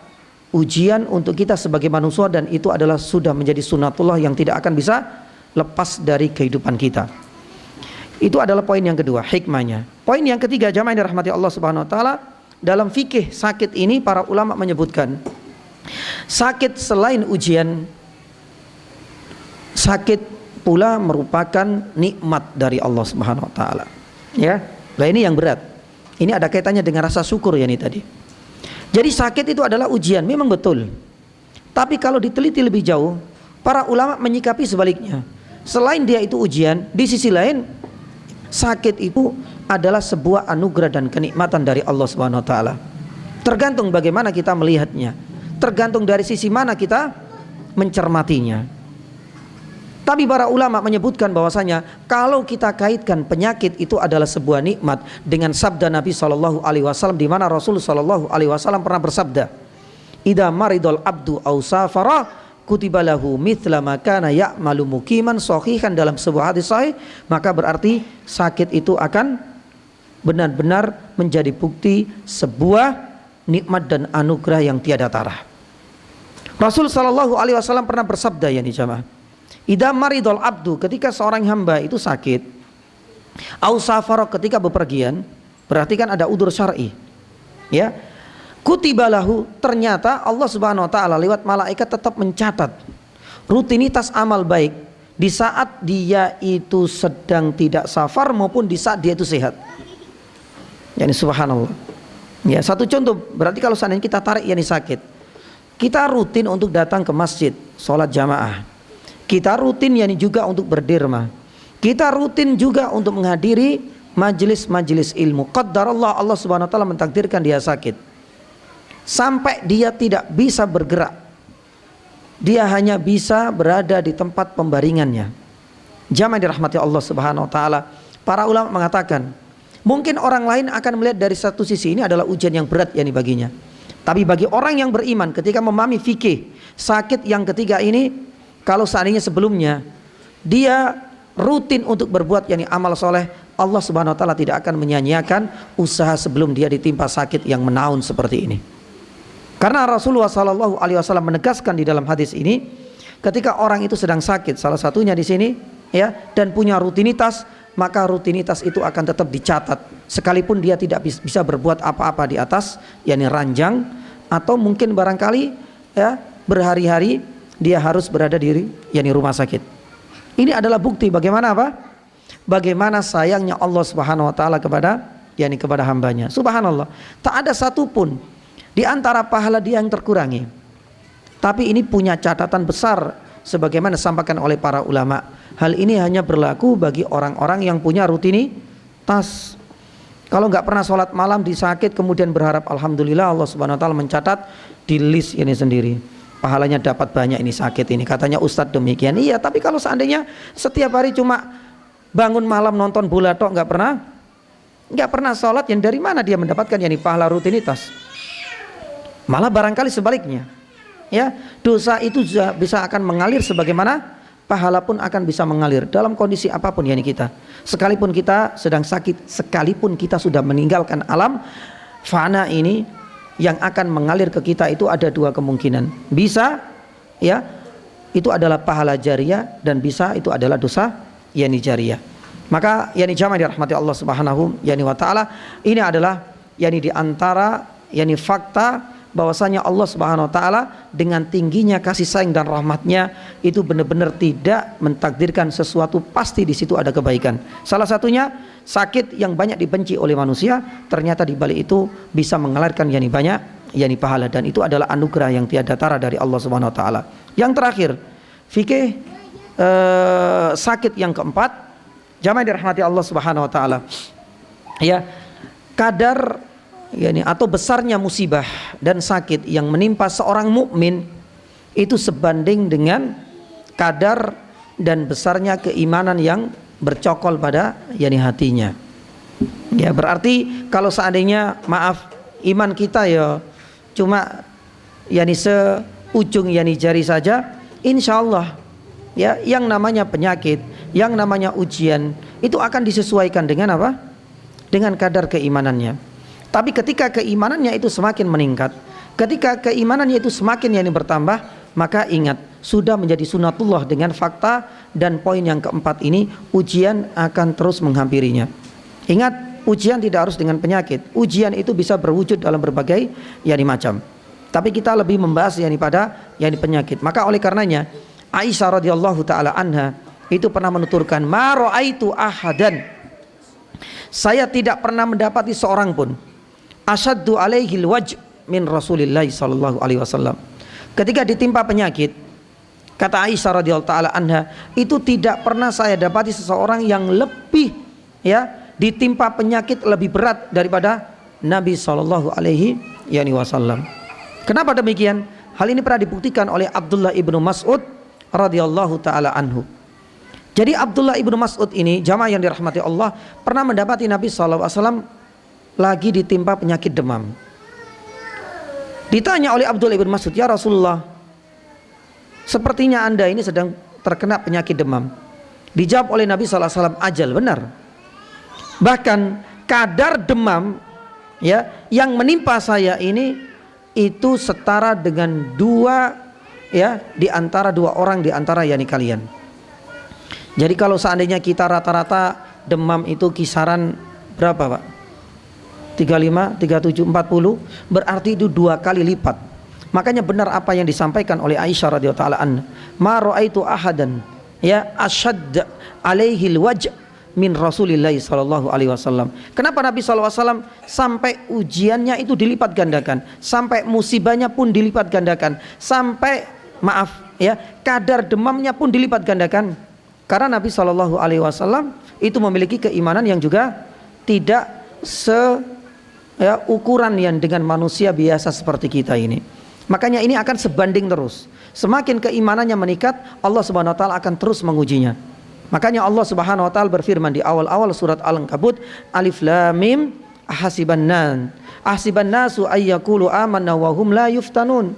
ujian untuk kita sebagai manusia, dan itu adalah sudah menjadi sunatullah yang tidak akan bisa lepas dari kehidupan kita. Itu adalah poin yang kedua, hikmahnya. Poin yang ketiga, jamaah dirahmati Allah Subhanahu wa taala, dalam fikih sakit ini para ulama menyebutkan sakit selain ujian, sakit pula merupakan nikmat dari Allah Subhanahu wa taala. Ya. Nah, ini yang berat. Ini ada kaitannya dengan rasa syukur ya ini tadi. Jadi sakit itu adalah ujian, memang betul. Tapi kalau diteliti lebih jauh, para ulama menyikapi sebaliknya. Selain dia itu ujian, di sisi lain sakit itu adalah sebuah anugerah dan kenikmatan dari Allah Subhanahu wa taala. Tergantung bagaimana kita melihatnya, tergantung dari sisi mana kita mencermatinya. Tapi para ulama menyebutkan bahwasanya kalau kita kaitkan penyakit itu adalah sebuah nikmat dengan sabda Nabi Shallallahu Alaihi Wasallam, di mana Rasul Shallallahu Alaihi Wasallam pernah bersabda, "Idza maridul abdu aw safara kutiba lahu mithla ma kana ya'malu muqiman sahihan." Dalam sebuah hadis sahih, maka berarti sakit itu akan benar-benar menjadi bukti sebuah nikmat dan anugerah yang tiada tara. Rasul Shallallahu Alaihi Wasallam pernah bersabda, ya nih jamaah, idza maridul abdu, ketika seorang hamba itu sakit, au safara, ketika bepergian, berarti kan ada udzur syar'i, ya, kutibalahu, ternyata Allah Subhanahu wa taala lewat malaikat tetap mencatat rutinitas amal baik di saat dia itu sedang tidak safar maupun di saat dia itu sehat. Yani subhanallah. Ya, satu contoh, berarti kalau seandainya kita tarik yani sakit, kita rutin untuk datang ke masjid, sholat jamaah. Kita rutin yani juga untuk berderma. Kita rutin juga untuk menghadiri majelis-majelis ilmu. Qaddarallah, Allah Subhanahu wa taala mentakdirkan dia sakit. Sampai dia tidak bisa bergerak. Dia hanya bisa berada di tempat pembaringannya. Jamaah dirahmati Allah Subhanahu wa taala. Para ulama mengatakan, mungkin orang lain akan melihat dari satu sisi ini adalah ujian yang berat yani baginya. Tapi bagi orang yang beriman ketika memahami fikih, sakit yang ketiga ini, kalau seandainya sebelumnya dia rutin untuk berbuat yani amal soleh, Allah Subhanahu wa taala tidak akan menyia-nyiakan usaha sebelum dia ditimpa sakit yang menaun seperti ini. Karena Rasulullah Sallallahu Alaihi Wasallam menegaskan di dalam hadis ini, ketika orang itu sedang sakit, salah satunya di sini, ya, dan punya rutinitas, maka rutinitas itu akan tetap dicatat, sekalipun dia tidak bisa berbuat apa-apa di atas, yakni ranjang, atau mungkin barangkali ya berhari-hari dia harus berada di yakni rumah sakit. Ini adalah bukti bagaimana apa? Bagaimana sayangnya Allah Subhanahu wa taala kepada yakni kepada hambanya. Subhanallah, tak ada satupun di antara pahala dia yang terkurangi. Tapi ini punya catatan besar sebagaimana disampaikan oleh para ulama. Hal ini hanya berlaku bagi orang-orang yang punya rutinitas. Kalau nggak pernah sholat malam di sakit kemudian berharap alhamdulillah Allah Subhanahu wa taala mencatat di list ini sendiri, pahalanya dapat banyak ini sakit ini, katanya ustadz demikian. Iya, tapi kalau seandainya setiap hari cuma bangun malam nonton bola tok, nggak pernah sholat, yang dari mana dia mendapatkan yani pahala rutinitas? Malah barangkali sebaliknya, ya, dosa itu bisa akan mengalir sebagaimana pahala pun akan bisa mengalir dalam kondisi apapun yani kita. Sekalipun kita sedang sakit, sekalipun kita sudah meninggalkan alam fana ini, yang akan mengalir ke kita itu ada dua kemungkinan. Bisa ya itu adalah pahala jariah, dan bisa itu adalah dosa yani jariah. Maka yani jamaah dirahmati Allah Subhanahu yani wa taala, ini adalah yani di antara yani fakta bahwasanya Allah Subhanahu wa taala dengan tingginya kasih sayang dan rahmatnya itu benar-benar tidak mentakdirkan sesuatu, pasti di situ ada kebaikan. Salah satunya sakit yang banyak dibenci oleh manusia, ternyata di balik itu bisa mengalirkan yani banyak yani pahala, dan itu adalah anugerah yang tiada tara dari Allah Subhanahu wa taala. Yang terakhir, fikih sakit yang keempat, jamaah dirahmati Allah Subhanahu wa taala. Ya, kadar yani atau besarnya musibah dan sakit yang menimpa seorang mukmin itu sebanding dengan kadar dan besarnya keimanan yang bercokol pada yani hatinya. Ya, berarti kalau seandainya maaf iman kita ya cuma yani seujung yani jari saja, insyaallah ya yang namanya penyakit, yang namanya ujian itu akan disesuaikan dengan apa? Dengan kadar keimanannya. Tapi ketika keimanannya itu semakin meningkat, ketika keimanannya itu semakin yani bertambah, maka ingat, sudah menjadi sunatullah dengan fakta. Dan poin yang keempat ini, ujian akan terus menghampirinya. Ingat, ujian tidak harus dengan penyakit. Ujian itu bisa berwujud dalam berbagai yani macam. Tapi kita lebih membahas yani pada yani penyakit. Maka oleh karenanya Aisyah radhiyallahu taala anha itu pernah menuturkan, ma ra'aitu ahadan, saya tidak pernah mendapati seorang pun asyaddu alaihi alwaj' min Rasulillah sallallahu alaihi wasallam. Ketika ditimpa penyakit, kata Aisyah radhiyallahu taala anha, itu tidak pernah saya dapati seseorang yang lebih ya ditimpa penyakit lebih berat daripada Nabi sallallahu alaihi wasallam. Kenapa demikian? Hal ini pernah dibuktikan oleh Abdullah ibnu Mas'ud radhiyallahu taala anhu. Jadi Abdullah ibnu Mas'ud ini, jamaah yang dirahmati Allah, pernah mendapati Nabi SAW lagi ditimpa penyakit demam. Ditanya oleh Abdullah ibnu Mas'ud, ya Rasulullah, sepertinya anda ini sedang terkena penyakit demam. Dijawab oleh Nabi SAW, ajal, benar. Bahkan kadar demam ya yang menimpa saya ini itu setara dengan dua ya di antara dua orang di antara yani kalian. Jadi kalau seandainya kita rata-rata demam itu kisaran berapa Pak? 35, 37, 40, berarti itu 2 kali lipat. Makanya benar apa yang disampaikan oleh Aisyah radhiyallahu anha, ma ra'aitu ahadan ya ashadd alaihi alwaj' min Rasulillah sallallahu alaihi wasallam. Kenapa Nabi sallallahu alaihi wasallam sampai ujiannya itu dilipat gandakan, sampai musibahnya pun dilipat gandakan, sampai maaf ya kadar demamnya pun dilipat gandakan? Karena Nabi Shallallahu Alaihi Wasallam itu memiliki keimanan yang juga tidak ukuran yang dengan manusia biasa seperti kita ini. Makanya ini akan sebanding terus. Semakin keimanannya meningkat, Allah Subhanahu Wa Taala akan terus mengujinya. Makanya Allah Subhanahu Wa Taala berfirman di awal-awal surat Al-Ankabut, Alif Lam Mim, ahasiban nasu ayyakulu amanna wa hum la yuftanun.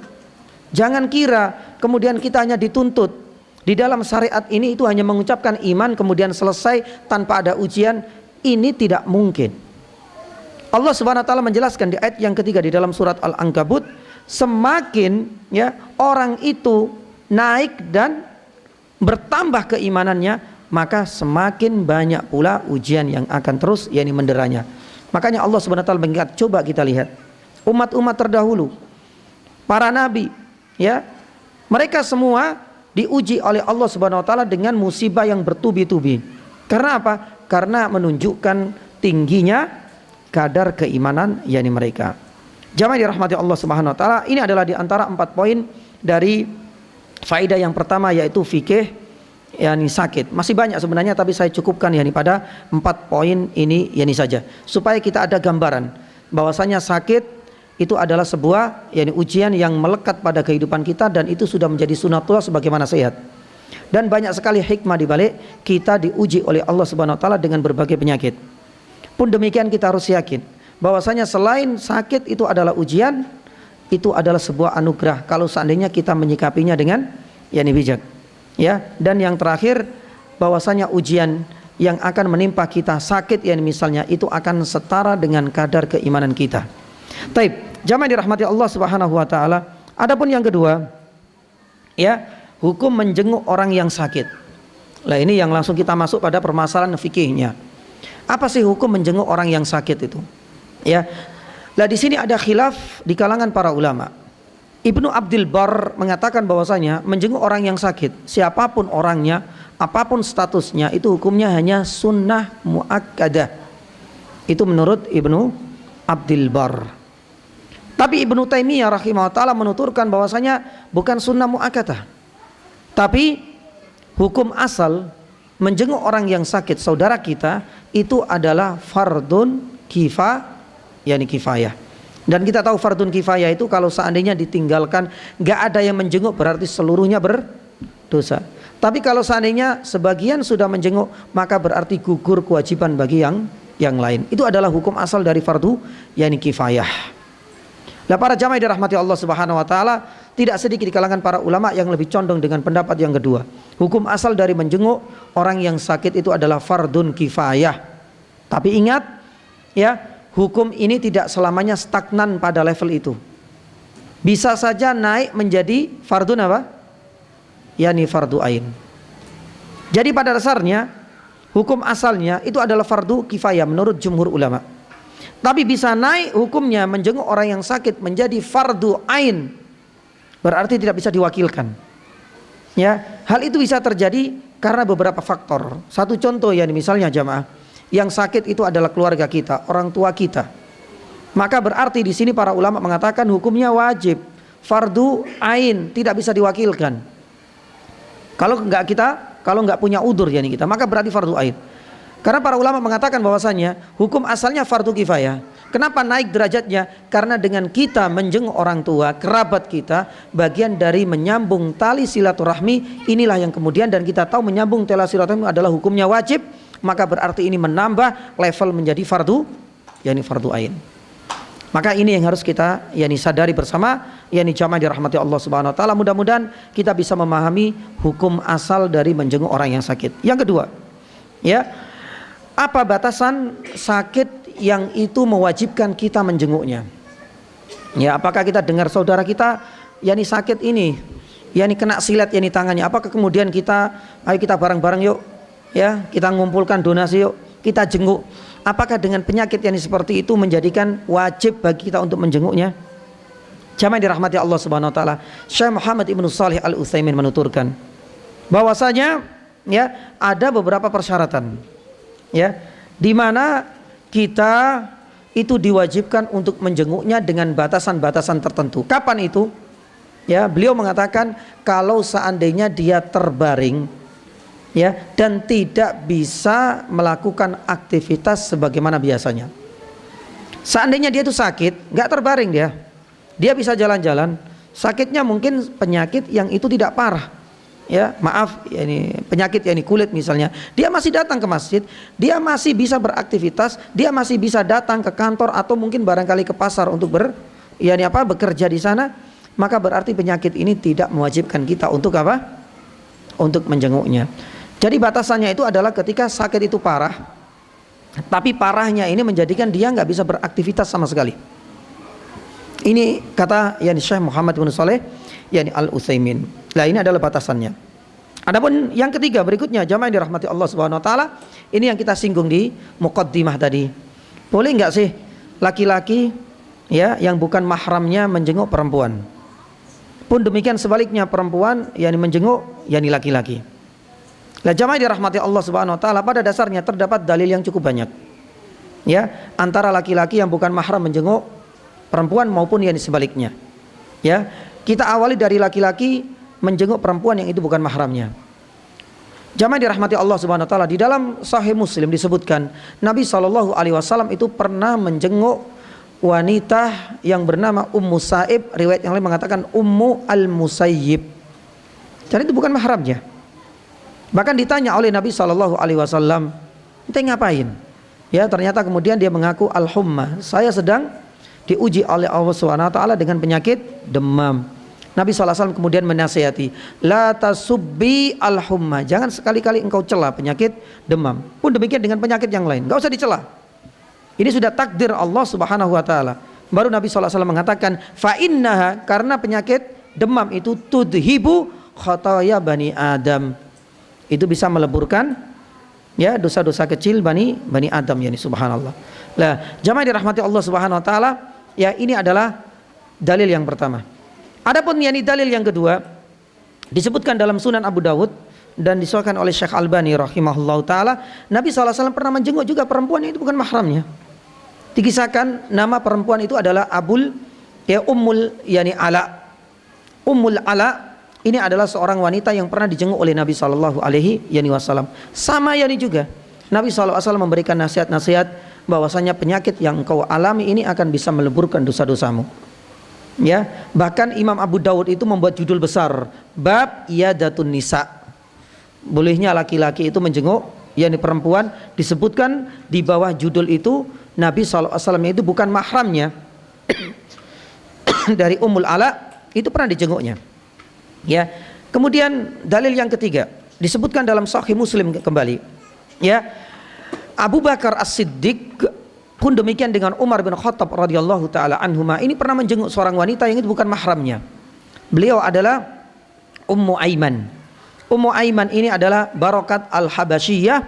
Jangan kira kemudian kita hanya dituntut di dalam syariat ini itu hanya mengucapkan iman kemudian selesai tanpa ada ujian. Ini tidak mungkin. Allah Subhanahu wa taala menjelaskan di ayat yang ketiga di dalam surat Al-Ankabut, semakin ya orang itu naik dan bertambah keimanannya, maka semakin banyak pula ujian yang akan terus yakni menderanya. Makanya Allah Subhanahu wa taala mengingat, coba kita lihat umat-umat terdahulu, para nabi ya, mereka semua diuji oleh Allah Subhanahu wa taala dengan musibah yang bertubi-tubi. Karena apa? Karena menunjukkan tingginya kadar keimanan yakni mereka. Jamaah dirahmati Allah Subhanahu wa taala, ini adalah di antara 4 poin dari faedah yang pertama, yaitu fikih yakni sakit. Masih banyak sebenarnya, tapi saya cukupkan yakni pada 4 poin ini yakni saja, supaya kita ada gambaran bahwasanya sakit itu adalah sebuah yakni ujian yang melekat pada kehidupan kita, dan itu sudah menjadi sunatullah sebagaimana sehat. Dan banyak sekali hikmah di balik kita diuji oleh Allah Subhanahu wa taala dengan berbagai penyakit. Pun demikian kita harus yakin bahwasanya selain sakit itu adalah ujian, itu adalah sebuah anugerah kalau seandainya kita menyikapinya dengan yakni bijak. Ya, dan yang terakhir bahwasanya ujian yang akan menimpa kita sakit yakni misalnya itu akan setara dengan kadar keimanan kita. Taib, jamaah dirahmati Allah Subhanahu wa taala. Adapun yang kedua, ya, hukum menjenguk orang yang sakit. Lah ini yang langsung kita masuk pada permasalahan fikihnya. Apa sih hukum menjenguk orang yang sakit itu? Ya. Lah di sini ada khilaf di kalangan para ulama. Ibnu Abdul Bar mengatakan bahwasanya menjenguk orang yang sakit, siapapun orangnya, apapun statusnya, itu hukumnya hanya sunnah muakkadah. Itu menurut Ibnu Abdul Bar. Tapi Ibnu Taimiyah rahimahullah taala menuturkan bahwasanya bukan sunnah muakkadah, tapi hukum asal menjenguk orang yang sakit saudara kita itu adalah fardun kifayah. Dan kita tahu fardun kifayah itu kalau seandainya ditinggalkan gak ada yang menjenguk berarti seluruhnya berdosa. Tapi kalau seandainya sebagian sudah menjenguk maka berarti gugur kewajiban bagi yang lain. Itu adalah hukum asal dari fardu kifayah. Nah, para jamaah dirahmati Allah Subhanahu wa taala, tidak sedikit di kalangan para ulama yang lebih condong dengan pendapat yang kedua. Hukum asal dari menjenguk orang yang sakit itu adalah fardun kifayah. Tapi ingat ya, hukum ini tidak selamanya stagnan pada level itu. Bisa saja naik menjadi fardun apa? Yani fardu ain. Jadi pada dasarnya hukum asalnya itu adalah fardu kifayah menurut jumhur ulama. Tapi bisa naik hukumnya menjenguk orang yang sakit menjadi fardu ain, berarti tidak bisa diwakilkan. Ya, hal itu bisa terjadi karena beberapa faktor. Satu contoh ya, misalnya jamaah, yang sakit itu adalah keluarga kita, orang tua kita. Maka berarti di sini para ulama mengatakan hukumnya wajib, fardu ain, tidak bisa diwakilkan. Kalau nggak punya udur ya kita, maka berarti fardu ain. Karena para ulama mengatakan bahwasanya hukum asalnya fardu kifayah. Kenapa naik derajatnya? Karena dengan kita menjenguk orang tua, kerabat kita, bagian dari menyambung tali silaturahmi, inilah yang kemudian, dan kita tahu menyambung tali silaturahmi adalah hukumnya wajib, maka berarti ini menambah level menjadi fardu, yakni fardu ain. Maka ini yang harus kita sadari bersama, yakni jamaah dirahmati Allah Subhanahu wa taala. Mudah-mudahan kita bisa memahami hukum asal dari menjenguk orang yang sakit. Yang kedua, ya, apa batasan sakit yang itu mewajibkan kita menjenguknya? Ya, apakah kita dengar saudara kita sakit ini, kena silet tangannya, apakah kemudian ayo kita bareng-bareng yuk, ya, kita ngumpulkan donasi yuk, kita jenguk. Apakah dengan penyakit seperti itu menjadikan wajib bagi kita untuk menjenguknya? Jamaah dirahmati Allah Subhanahu wa taala, Syekh Muhammad Ibnu Shalih Al-Utsaimin menuturkan bahwasanya ada beberapa persyaratan di mana kita itu diwajibkan untuk menjenguknya dengan batasan-batasan tertentu. Kapan itu? Beliau mengatakan kalau seandainya dia terbaring dan tidak bisa melakukan aktivitas sebagaimana biasanya. Seandainya dia itu sakit, nggak terbaring dia bisa jalan-jalan. Sakitnya mungkin penyakit yang itu tidak parah, penyakit kulit misalnya. Dia masih datang ke masjid, dia masih bisa beraktivitas, dia masih bisa datang ke kantor atau mungkin barangkali ke pasar untuk bekerja di sana. Maka berarti penyakit ini tidak mewajibkan kita untuk apa? Untuk menjenguknya. Jadi batasannya itu adalah ketika sakit itu parah, tapi parahnya ini menjadikan dia nggak bisa beraktivitas sama sekali. Ini kata Syekh Muhammad bin Shalih Al-Utsaimin. Nah, ini adalah batasannya. Adapun yang ketiga berikutnya, jamaah yang dirahmati Allah Subhanahu wa taala, ini yang kita singgung di muqaddimah tadi. Boleh nggak sih laki-laki yang bukan mahramnya menjenguk perempuan? Pun demikian sebaliknya, perempuan menjenguk laki-laki. Nah, jamaah dirahmati Allah Subhanahu wa taala, pada dasarnya terdapat dalil yang cukup banyak. Antara laki-laki yang bukan mahram menjenguk perempuan maupun sebaliknya. Kita awali dari laki-laki menjenguk perempuan yang itu bukan mahramnya. Jamaah dirahmati Allah Subhanahu wa taala, di dalam Sahih Muslim disebutkan Nabi SAW itu pernah menjenguk wanita yang bernama Ummu Sa'ib, riwayat yang lain mengatakan Ummu Al-Musayyib. Jadi itu bukan mahramnya. Bahkan ditanya oleh Nabi SAW, "Ente ngapain?" Ternyata kemudian dia mengaku, "Al-humma, saya sedang diuji oleh Allah SWT dengan penyakit demam." Nabi SAW kemudian menasihati, "La tasubbi al-humma, jangan sekali-kali engkau cela penyakit demam." Pun demikian dengan penyakit yang lain, enggak usah dicela. Ini sudah takdir Allah Subhanahu wa taala. Baru Nabi SAW mengatakan, "Fa innaha," karena penyakit demam itu tudhibu khataya bani Adam. Itu bisa meleburkan dosa-dosa kecil bani Adam, subhanallah. Lah, jamaah dirahmati Allah Subhanahu wa taala, ini adalah dalil yang pertama. Adapun dalil yang kedua disebutkan dalam Sunan Abu Dawud dan disahihkan oleh Syekh Albani rahimahullahu taala, Nabi SAW pernah menjenguk juga perempuan yang itu bukan mahramnya. Dikisahkan nama perempuan itu adalah Ummul Ala. Ummul Ala ini adalah seorang wanita yang pernah dijenguk oleh Nabi SAW. Sama juga Nabi SAW memberikan nasihat-nasihat bahwasanya penyakit yang kau alami ini akan bisa meleburkan dosa-dosamu. Bahkan Imam Abu Dawud itu membuat judul besar, bab iyadatun nisa. Bolehnya laki-laki itu menjenguk perempuan, disebutkan di bawah judul itu Nabi SAW itu bukan mahramnya dari Ummul Ala, itu pernah dijenguknya. Kemudian dalil yang ketiga disebutkan dalam Sahih Muslim kembali. Abu Bakar As-Siddiq pun demikian dengan Umar bin Khattab radhiyallahu taala anhuma, ini pernah menjenguk seorang wanita yang itu bukan mahramnya. Beliau adalah Ummu Aiman. Ummu Aiman ini adalah Barakat Al-Habasyiyah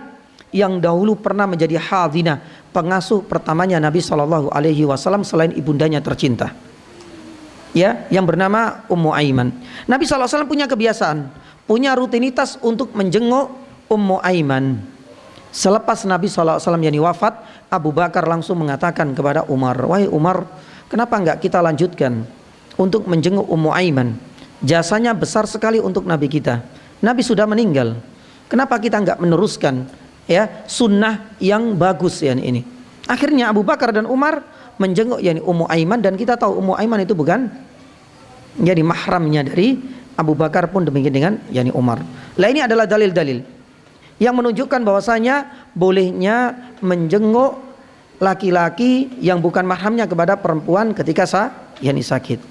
yang dahulu pernah menjadi hadinah, pengasuh pertamanya Nabi SAW selain ibundanya tercinta. Yang bernama Ummu Aiman. Nabi SAW punya kebiasaan, punya rutinitas untuk menjenguk Ummu Aiman. Selepas Nabi SAW wafat, Abu Bakar langsung mengatakan kepada Umar, "Wahai Umar, kenapa enggak kita lanjutkan untuk menjenguk Ummu Aiman? Jasanya besar sekali untuk Nabi kita. Nabi sudah meninggal. Kenapa kita enggak meneruskan sunnah yang bagus ini?" Akhirnya Abu Bakar dan Umar menjenguk yani Ummu Aiman, dan kita tahu Ummu Aiman itu bukan jadi mahramnya dari Abu Bakar, pun demikian dengan yani Umar. Lah ini adalah dalil-dalil yang menunjukkan bahwasanya bolehnya menjenguk laki-laki yang bukan mahramnya kepada perempuan ketika yani sakit.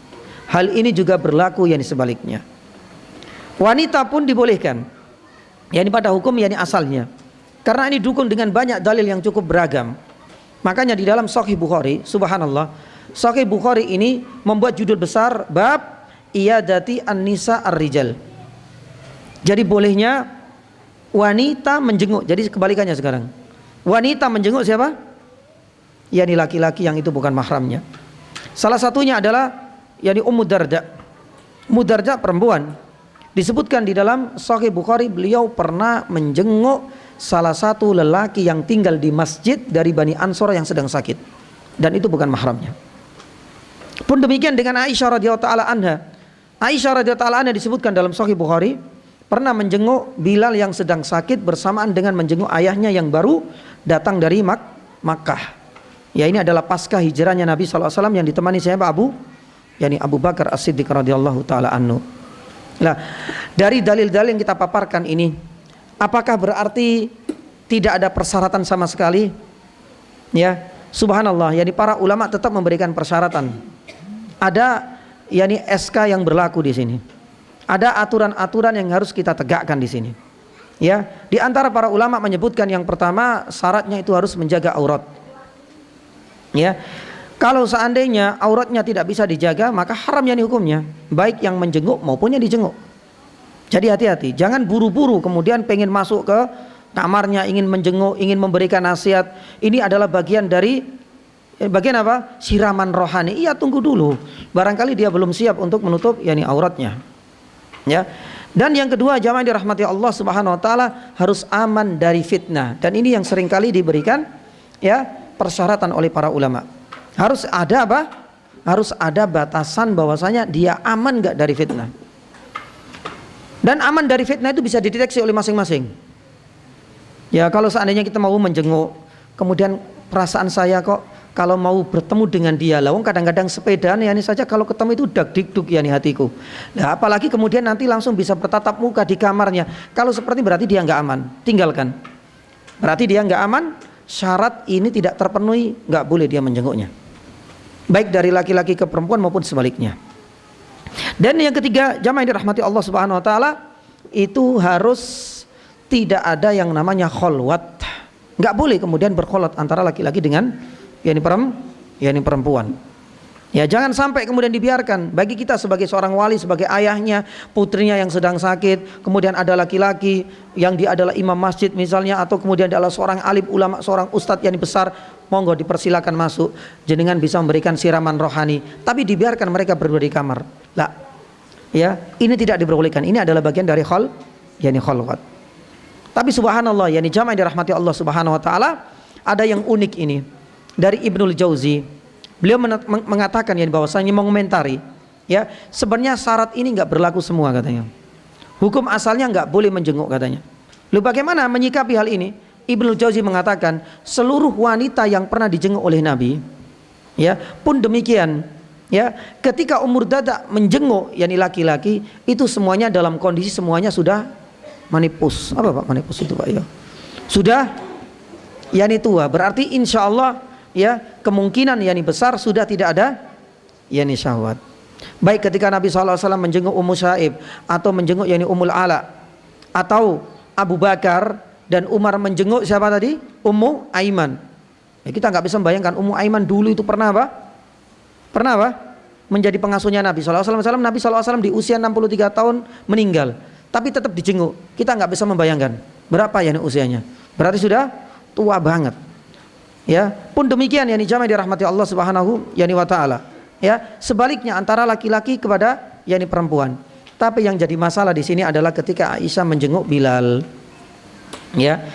Hal ini juga berlaku yani sebaliknya. Wanita pun dibolehkan yani pada hukum yani asalnya, karena ini didukung dengan banyak dalil yang cukup beragam. Makanya di dalam Sahih Bukhari, subhanallah, Sahih Bukhari ini membuat judul besar bab iyadati an-nisa ar-rijal. Jadi bolehnya wanita menjenguk. Jadi kebalikannya sekarang. Wanita menjenguk siapa? Yani laki-laki yang itu bukan mahramnya. Salah satunya adalah yani Ummu Darda. Ummu Darda perempuan. Disebutkan di dalam Sahih Bukhari, beliau pernah menjenguk salah satu lelaki yang tinggal di masjid dari Bani Ansor yang sedang sakit, dan itu bukan mahramnya. Pun demikian dengan Aisyah radhiyallahu taala anha. Aisyah radhiyallahu taala anha disebutkan dalam Sahih Bukhari pernah menjenguk Bilal yang sedang sakit bersamaan dengan menjenguk ayahnya yang baru datang dari Makkah. Ya, ini adalah pasca hijrahnya Nabi SAW yang ditemani siapa? Abu Bakar As-Siddiq radhiyallahu taala anhu. Nah, dari dalil-dalil yang kita paparkan ini, apakah berarti tidak ada persyaratan sama sekali? Ya, subhanallah, yani para ulama tetap memberikan persyaratan. Ada yani SK yang berlaku di sini. Ada aturan-aturan yang harus kita tegakkan di sini. Ya, di antara para ulama menyebutkan yang pertama, syaratnya itu harus menjaga aurat. Ya, kalau seandainya auratnya tidak bisa dijaga, maka haram yani hukumnya, baik yang menjenguk maupun yang dijenguk. Jadi hati-hati, jangan buru-buru kemudian pengen masuk ke kamarnya, ingin menjenguk, ingin memberikan nasihat. Ini adalah bagian dari bagian apa? Siraman rohani. Iya, tunggu dulu. Barangkali dia belum siap untuk menutup yani auratnya. Ya. Dan yang kedua, jamaah yang dirahmati Allah Subhanahu wa taala, harus aman dari fitnah. Dan ini yang seringkali diberikan ya persyaratan oleh para ulama. Harus ada apa? Harus ada batasan bahwasanya dia aman enggak dari fitnah. Dan aman dari fitnah itu bisa dideteksi oleh masing-masing. Ya, kalau seandainya kita mau menjenguk, kemudian perasaan saya kok kalau mau bertemu dengan dia, lawang kadang-kadang sepedaan ya ini saja kalau ketemu itu dak-dikduk ya nih hatiku. Nah, apalagi kemudian nanti langsung bisa bertatap muka di kamarnya. Kalau seperti berarti dia nggak aman, tinggalkan. Berarti dia nggak aman, syarat ini tidak terpenuhi, nggak boleh dia menjenguknya. Baik dari laki-laki ke perempuan maupun sebaliknya. Dan yang ketiga, jamaah yang dirahmati Allah Subhanahu wa taala, itu harus tidak ada yang namanya kholwat. Nggak boleh kemudian berkholwat antara laki-laki dengan yani perempuan. Ya, jangan sampai kemudian dibiarkan. Bagi kita sebagai seorang wali, sebagai ayahnya, putrinya yang sedang sakit, kemudian ada laki-laki yang dia adalah imam masjid misalnya, atau kemudian adalah seorang alim ulama, seorang ustadz yang besar, monggo dipersilakan masuk, jenengan bisa memberikan siraman rohani, tapi dibiarkan mereka berdua di kamar. Lah, ya, ini tidak diperbolehkan. Ini adalah bagian dari kholwat. Tapi subhanallah, yani jamaah yang dirahmati Allah Subhanahu wa taala, ada yang unik ini. Dari Ibnul Jauzi, beliau mengatakan yang bahwasanya mengomentari, ya sebenarnya syarat ini nggak berlaku semua katanya. Hukum asalnya nggak boleh menjenguk katanya. Lalu bagaimana menyikapi hal ini? Ibnul Jauzi mengatakan seluruh wanita yang pernah dijenguk oleh Nabi, ya pun demikian, ya ketika Ummu Darda menjenguk yani laki-laki, itu semuanya dalam kondisi semuanya sudah manipus. Apa Pak manipus itu Pak ya? Sudah yani tua, berarti insya Allah ya kemungkinan yani besar sudah tidak ada yani syahwat. Baik ketika Nabi SAW menjenguk Ummu Syaib, atau menjenguk yani Ummul Ala, atau Abu Bakar dan Umar menjenguk siapa tadi? Ummu Aiman. Ya, kita nggak bisa membayangkan Ummu Aiman dulu itu pernah apa? Menjadi pengasuhnya Nabi SAW. Nabi SAW di usia 63 tahun meninggal, tapi tetap dijenguk. Kita nggak bisa membayangkan berapa yani usianya. Berarti sudah tua banget. Ya, pun demikian yani jamaah dirahmati Allah Subhanahu wa taala. Ya, sebaliknya antara laki-laki kepada yani perempuan. Tapi yang jadi masalah di sini adalah ketika Aisyah menjenguk Bilal. Ya,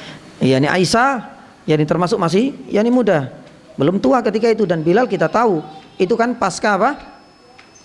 yani Aisyah yani termasuk masih yani muda, belum tua ketika itu, dan Bilal kita tahu itu kan pasca apa?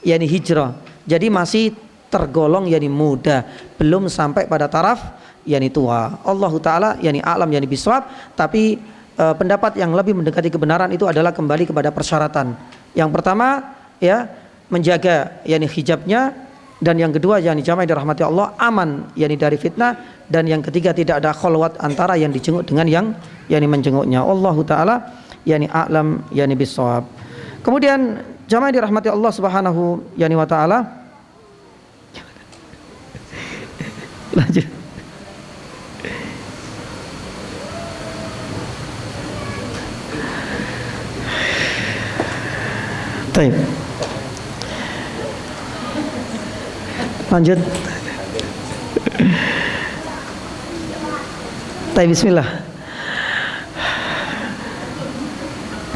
Yani hijrah. Jadi masih tergolong yani muda, belum sampai pada taraf yani tua. Allah taala yani a'lam yani bisawab, tapi pendapat yang lebih mendekati kebenaran itu adalah kembali kepada persyaratan. Yang pertama ya menjaga yakni hijabnya, dan yang kedua yakni jamaah dirahmati Allah aman yakni dari fitnah, dan yang ketiga tidak ada kholwat antara yang dijenguk dengan yang yakni menjenguknya. Wallahu taala yakni a'lam yakni bissawab. Kemudian jamaah dirahmati Allah Subhanahu yakni wa taala. Lanjut. Baik. Lanjut. Baik, bismillah.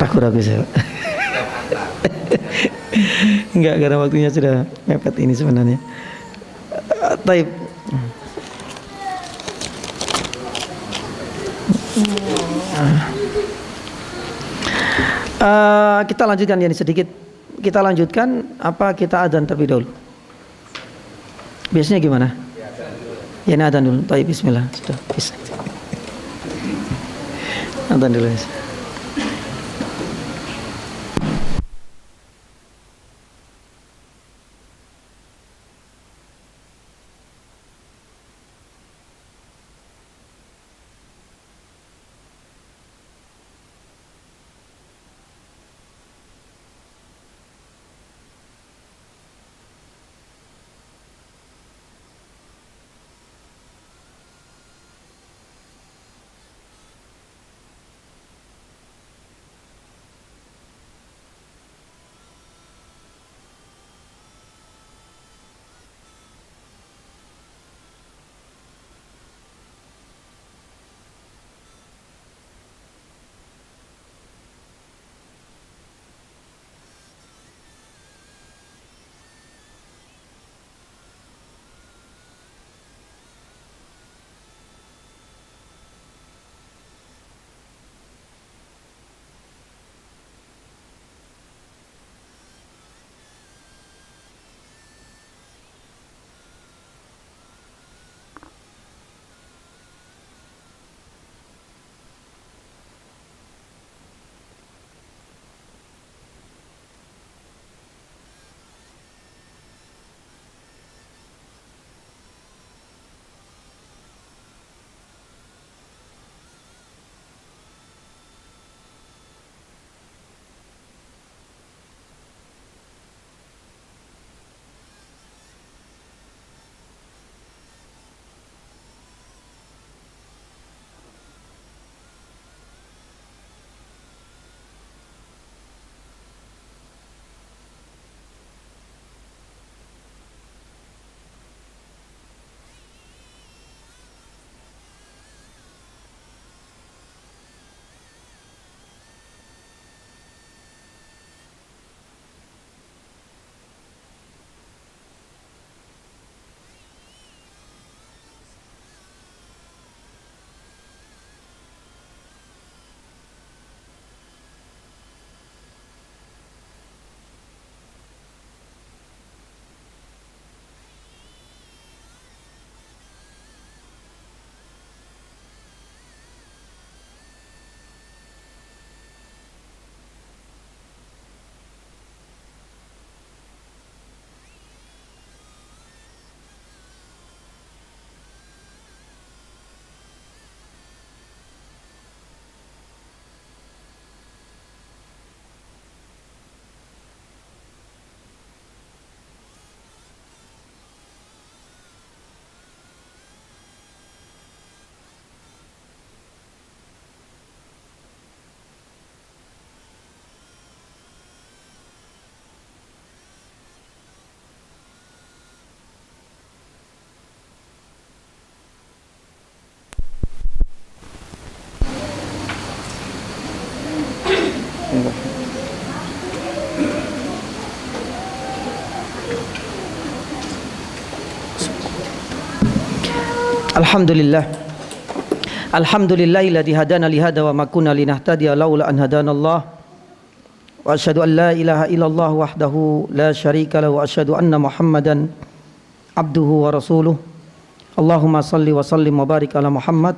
Ragu-ragu saya. Enggak, karena waktunya sudah mepet ini sebenarnya. Baik. Kita lanjutkan ya sedikit. Kita lanjutkan apa kita adzan terlebih dahulu. Biasanya gimana? Ya, ini adzan dulu. Baik, bismillah. Sudah bisa. Adzan dulu. Alhamdulillah. Alhamdulillahilladzi hadana li hada wa ma kunna linahtadiya laula an hadanallah. Wa asyhadu an la ilaha illallah wahdahu la syarika lahu wa asyhadu anna Muhammadan abduhu wa rasuluh. Allahumma salli wa sallim wa barik ala Muhammad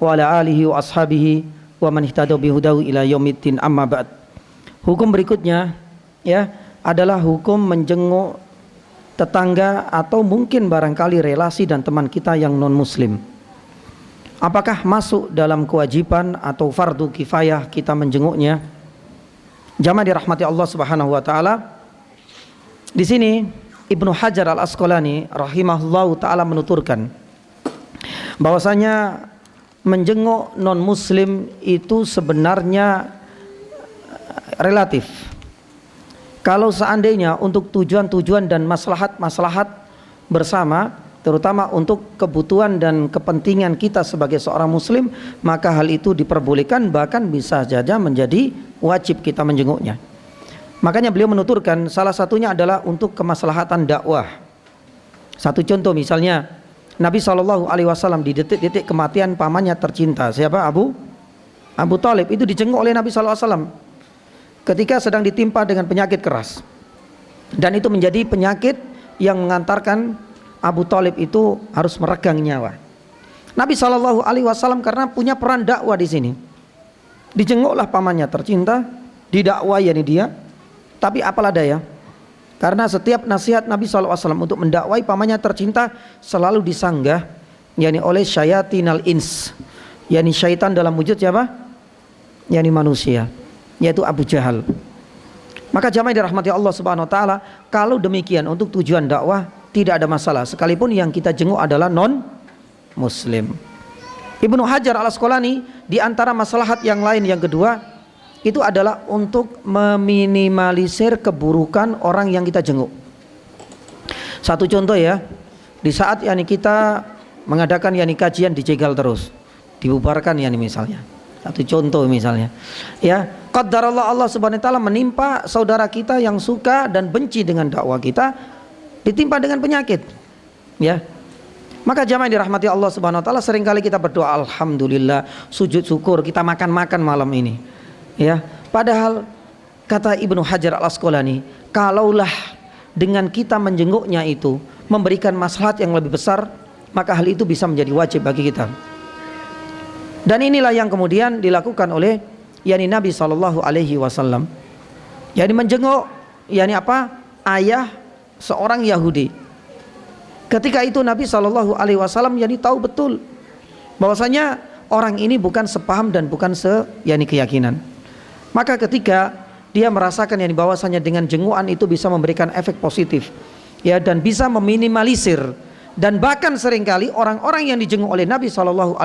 wa ala alihi wa ashabihi wa man ihtada bihudahu ila yaumiddin, amma ba'd. Hukum berikutnya ya adalah hukum menjenguk tetangga atau mungkin barangkali relasi dan teman kita yang non muslim. Apakah masuk dalam kewajiban atau fardu kifayah kita menjenguknya? Jamaah dirahmati Allah Subhanahu wa taala. Di sini Ibnu Hajar Al-Asqalani rahimahullahu taala menuturkan bahwasanya menjenguk non muslim itu sebenarnya relatif. Kalau seandainya untuk tujuan-tujuan dan maslahat-maslahat bersama, terutama untuk kebutuhan dan kepentingan kita sebagai seorang muslim, maka hal itu diperbolehkan, bahkan bisa saja menjadi wajib kita menjenguknya. Makanya beliau menuturkan salah satunya adalah untuk kemaslahatan dakwah. Satu contoh misalnya Nabi SAW di detik-detik kematian pamannya tercinta, siapa? Abu Thalib, itu dijenguk oleh Nabi SAW ketika sedang ditimpa dengan penyakit keras, dan itu menjadi penyakit yang mengantarkan Abu Thalib itu harus meregang nyawa. Nabi SAW karena punya peran dakwah di sini, dijenguklah pamannya tercinta, didakwah yakni dia. Tapi apalah daya, karena setiap nasihat Nabi SAW untuk mendakwai pamannya tercinta selalu disanggah yakni oleh syayatinal ins, yakni syaitan dalam wujud siapa? Yakni manusia, yaitu Abu Jahal. Maka jamaah dirahmati Allah Subhanahu wa taala, kalau demikian untuk tujuan dakwah tidak ada masalah, sekalipun yang kita jenguk adalah non muslim. Ibnu Hajar Al-Asqalani di antara maslahat yang lain yang kedua itu adalah untuk meminimalisir keburukan orang yang kita jenguk. Satu contoh ya, di saat yani kita mengadakan yani kajian dijegal terus, dibubarkan yani misalnya. Satu contoh misalnya, ya, qadarallah Allah Subhanahu wa taala menimpa saudara kita yang suka dan benci dengan dakwah kita, ditimpa dengan penyakit, ya. Maka jamaah dirahmati Allah Subhanahu wa taala, seringkali kita berdoa alhamdulillah, sujud syukur, kita makan-makan malam ini. Ya, padahal kata Ibnu Hajar Al-Asqalani, kalaulah dengan kita menjenguknya itu memberikan maslahat yang lebih besar, maka hal itu bisa menjadi wajib bagi kita. Dan inilah yang kemudian dilakukan oleh yakni Nabi SAW, yakni menjenguk yakni apa? Ayah seorang Yahudi. Ketika itu Nabi SAW yakni tahu betul bahwasanya orang ini bukan sepaham dan bukan yakni keyakinan. Maka ketika dia merasakan yang bahwasanya dengan jengukan itu bisa memberikan efek positif, ya, dan bisa meminimalisir, dan bahkan seringkali orang-orang yang dijenguk oleh Nabi SAW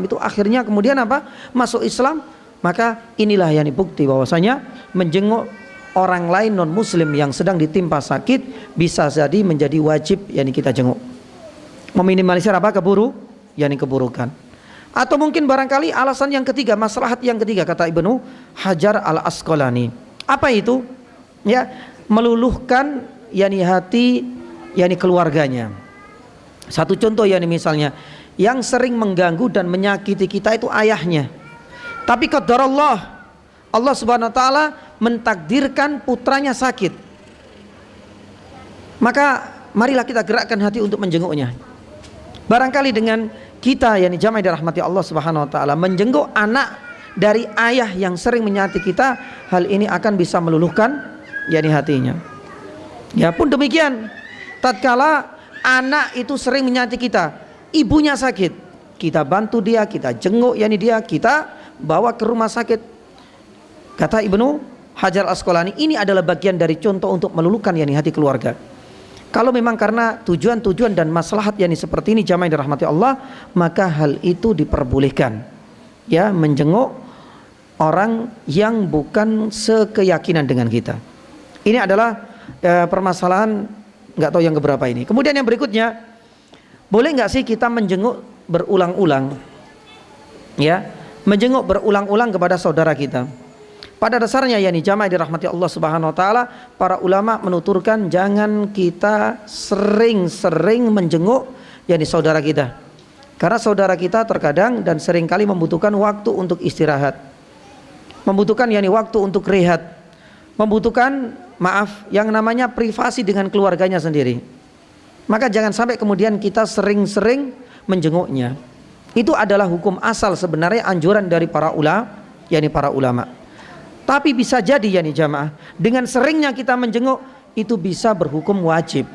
itu akhirnya kemudian apa? Masuk Islam. Maka inilah yang bukti bahwasanya menjenguk orang lain non muslim yang sedang ditimpa sakit bisa jadi menjadi wajib yang kita jenguk. Meminimalisir apa? Keburukan. Atau mungkin barangkali alasan yang ketiga, maslahat yang ketiga kata Ibnu Hajar Al-Asqalani. Apa itu? Ya, meluluhkan yakni hati yakni keluarganya. Satu contoh yakni misalnya yang sering mengganggu dan menyakiti kita itu ayahnya. Tapi qadarallah Allah Subhanahu wa taala mentakdirkan putranya sakit. Maka marilah kita gerakkan hati untuk menjenguknya. Barangkali dengan kita yakni jamaah dirahmati Allah Subhanahu wa taala menjenguk anak dari ayah yang sering menyakiti kita, hal ini akan bisa meluluhkan yakni hatinya. Ya pun demikian, tatkala anak itu sering menyakiti kita, ibunya sakit, kita bantu dia, kita jenguk yakni dia, kita bawa ke rumah sakit. Kata Ibnu Hajar Al-Asqalani, ini adalah bagian dari contoh untuk meluluhkan yakni hati keluarga. Kalau memang karena tujuan-tujuan dan maslahat yang seperti ini jamaah dirahmati Allah, maka hal itu diperbolehkan. Ya, menjenguk orang yang bukan sekeyakinan dengan kita. Ini adalah permasalahan nggak tahu yang keberapa ini. Kemudian yang berikutnya, boleh nggak sih kita menjenguk berulang-ulang? Ya, menjenguk berulang-ulang kepada saudara kita. Pada dasarnya yakni jamaah dirahmati Allah Subhanahu wa taala, para ulama menuturkan jangan kita sering-sering menjenguk yakni saudara kita. Karena saudara kita terkadang dan seringkali membutuhkan waktu untuk istirahat. Membutuhkan yakni waktu untuk rehat. Membutuhkan yang namanya privasi dengan keluarganya sendiri. Maka jangan sampai kemudian kita sering-sering menjenguknya. Itu adalah hukum asal sebenarnya, anjuran dari para yakni para ulama. Tapi bisa jadi yakni jamaah, dengan seringnya kita menjenguk itu bisa berhukum wajib.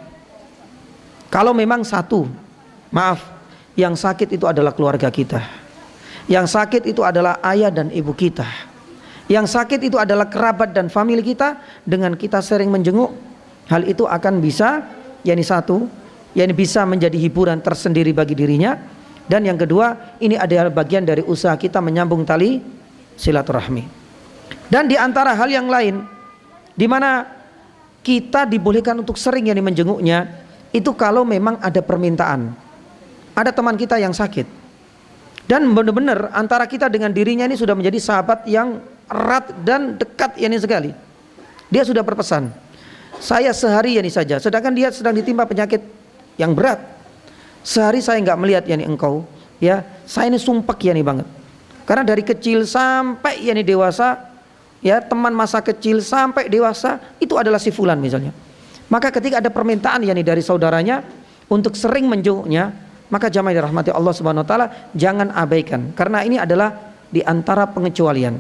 Kalau memang yang sakit itu adalah keluarga kita, yang sakit itu adalah ayah dan ibu kita, yang sakit itu adalah kerabat dan famili kita, dengan kita sering menjenguk, hal itu akan bisa yakni bisa menjadi hiburan tersendiri bagi dirinya. Dan yang kedua, ini adalah bagian dari usaha kita menyambung tali silaturahmi. Dan di antara hal yang lain di mana kita dibolehkan untuk sering yakni menjenguknya, itu kalau memang ada permintaan. Ada teman kita yang sakit dan benar-benar antara kita dengan dirinya ini sudah menjadi sahabat yang erat dan dekat yakni sekali. Dia sudah berpesan, saya sehari yakni saja, sedangkan dia sedang ditimpa penyakit yang berat, sehari saya nggak melihat yakni engkau, ya saya ini sumpek yakni banget, karena dari kecil sampai yakni dewasa, ya teman masa kecil sampai dewasa itu adalah si fulan misalnya. Maka ketika ada permintaan yakni dari saudaranya untuk sering menjenguknya, maka jamaah dirahmati Allah Subhanahu wa taala, jangan abaikan, karena ini adalah di antara pengecualian.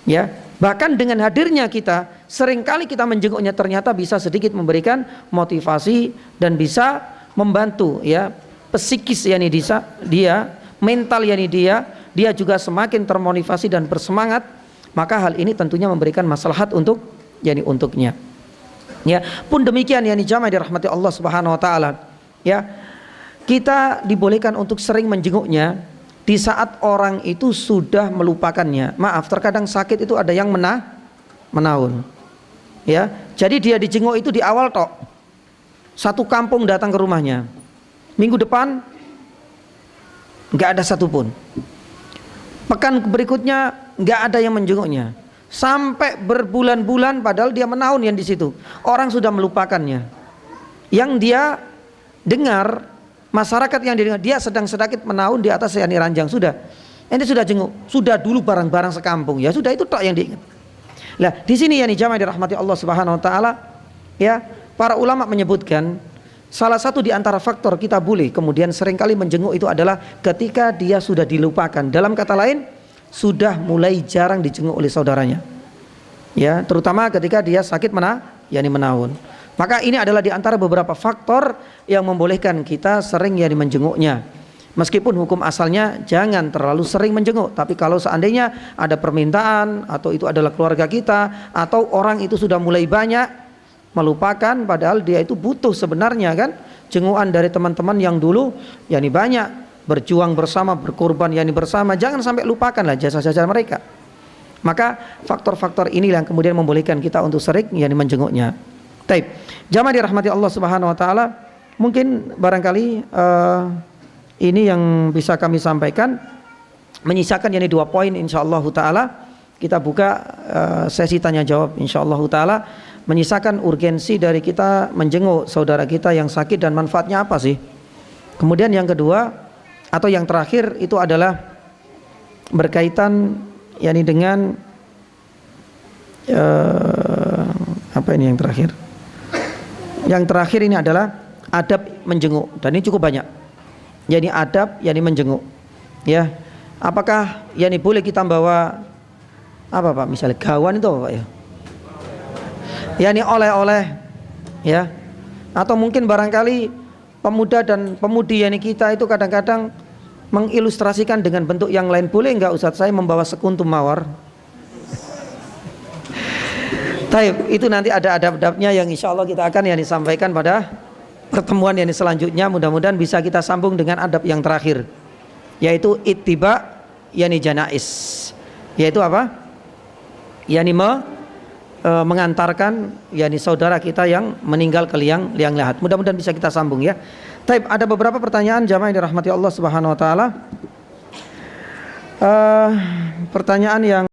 Ya, bahkan dengan hadirnya kita, seringkali kita menjenguknya ternyata bisa sedikit memberikan motivasi dan bisa membantu ya psikis yakni dia, mental yakni dia juga semakin termotivasi dan bersemangat. Maka hal ini tentunya memberikan maslahat untuknya. Ya, pun demikian yakni jamaah dirahmati Allah Subhanahu wa taala. Ya, kita dibolehkan untuk sering menjenguknya di saat orang itu sudah melupakannya. Maaf, terkadang sakit itu ada yang menaun. Ya, jadi dia dijenguk itu di awal tok. Satu kampung datang ke rumahnya. Minggu depan nggak ada satupun. Pekan berikutnya nggak ada yang menjenguknya. Sampai berbulan-bulan padahal dia menaun yang di situ. Orang sudah melupakannya. Yang dia dengar, masyarakat yang didengar, dia sedikit menaun di atas yakni ranjang, sudah. Ini sudah jenguk, sudah dulu barang-barang sekampung, ya sudah itu tok yang diingat. Nah, di sini yakni jamaah dirahmati Allah Subhanahu wa taala, ya, para ulama menyebutkan salah satu di antara faktor kita boleh kemudian seringkali menjenguk itu adalah ketika dia sudah dilupakan. Dalam kata lain, sudah mulai jarang dijenguk oleh saudaranya. Ya, terutama ketika dia sakit yakni menaun. Maka ini adalah di antara beberapa faktor yang membolehkan kita sering yakni menjenguknya. Meskipun hukum asalnya jangan terlalu sering menjenguk, tapi kalau seandainya ada permintaan atau itu adalah keluarga kita atau orang itu sudah mulai banyak melupakan padahal dia itu butuh sebenarnya kan jengukan dari teman-teman yang dulu yakni banyak berjuang bersama, berkorban yakni bersama, jangan sampai lupakanlah jasa-jasa mereka. Maka faktor-faktor inilah yang kemudian membolehkan kita untuk sering yakni menjenguknya. Taib. Jamaah dirahmati Allah Subhanahu wa taala, mungkin barangkali ini yang bisa kami sampaikan, menyisakan yakni 2 poin insyaallah taala. Kita buka sesi tanya jawab insyaallah taala, menyisakan urgensi dari kita menjenguk saudara kita yang sakit dan manfaatnya apa sih. Kemudian yang kedua atau yang terakhir itu adalah berkaitan yakni dengan apa ini yang terakhir? Yang terakhir ini adalah adab menjenguk, dan ini cukup banyak. Yani adab, yani menjenguk. Ya, apakah yani boleh kita bawa apa Pak? Misalnya gawan itu apa Pak ya? Yani oleh-oleh, ya. Atau mungkin barangkali pemuda dan pemudi yani kita itu kadang-kadang mengilustrasikan dengan bentuk yang lain. Boleh enggak Ustadz saya membawa sekuntum mawar? Taib, itu nanti ada adab-adabnya yang insya Allah kita akan yang disampaikan pada pertemuan yang selanjutnya. Mudah-mudahan bisa kita sambung dengan adab yang terakhir, yaitu ittiba yani janais, yaitu apa? Yani mengantarkan yani saudara kita yang meninggal ke liang lahat. Mudah-mudahan bisa kita sambung ya. Taib, ada beberapa pertanyaan jamaah yang dirahmati Allah Subhanahu wa taala. Pertanyaan yang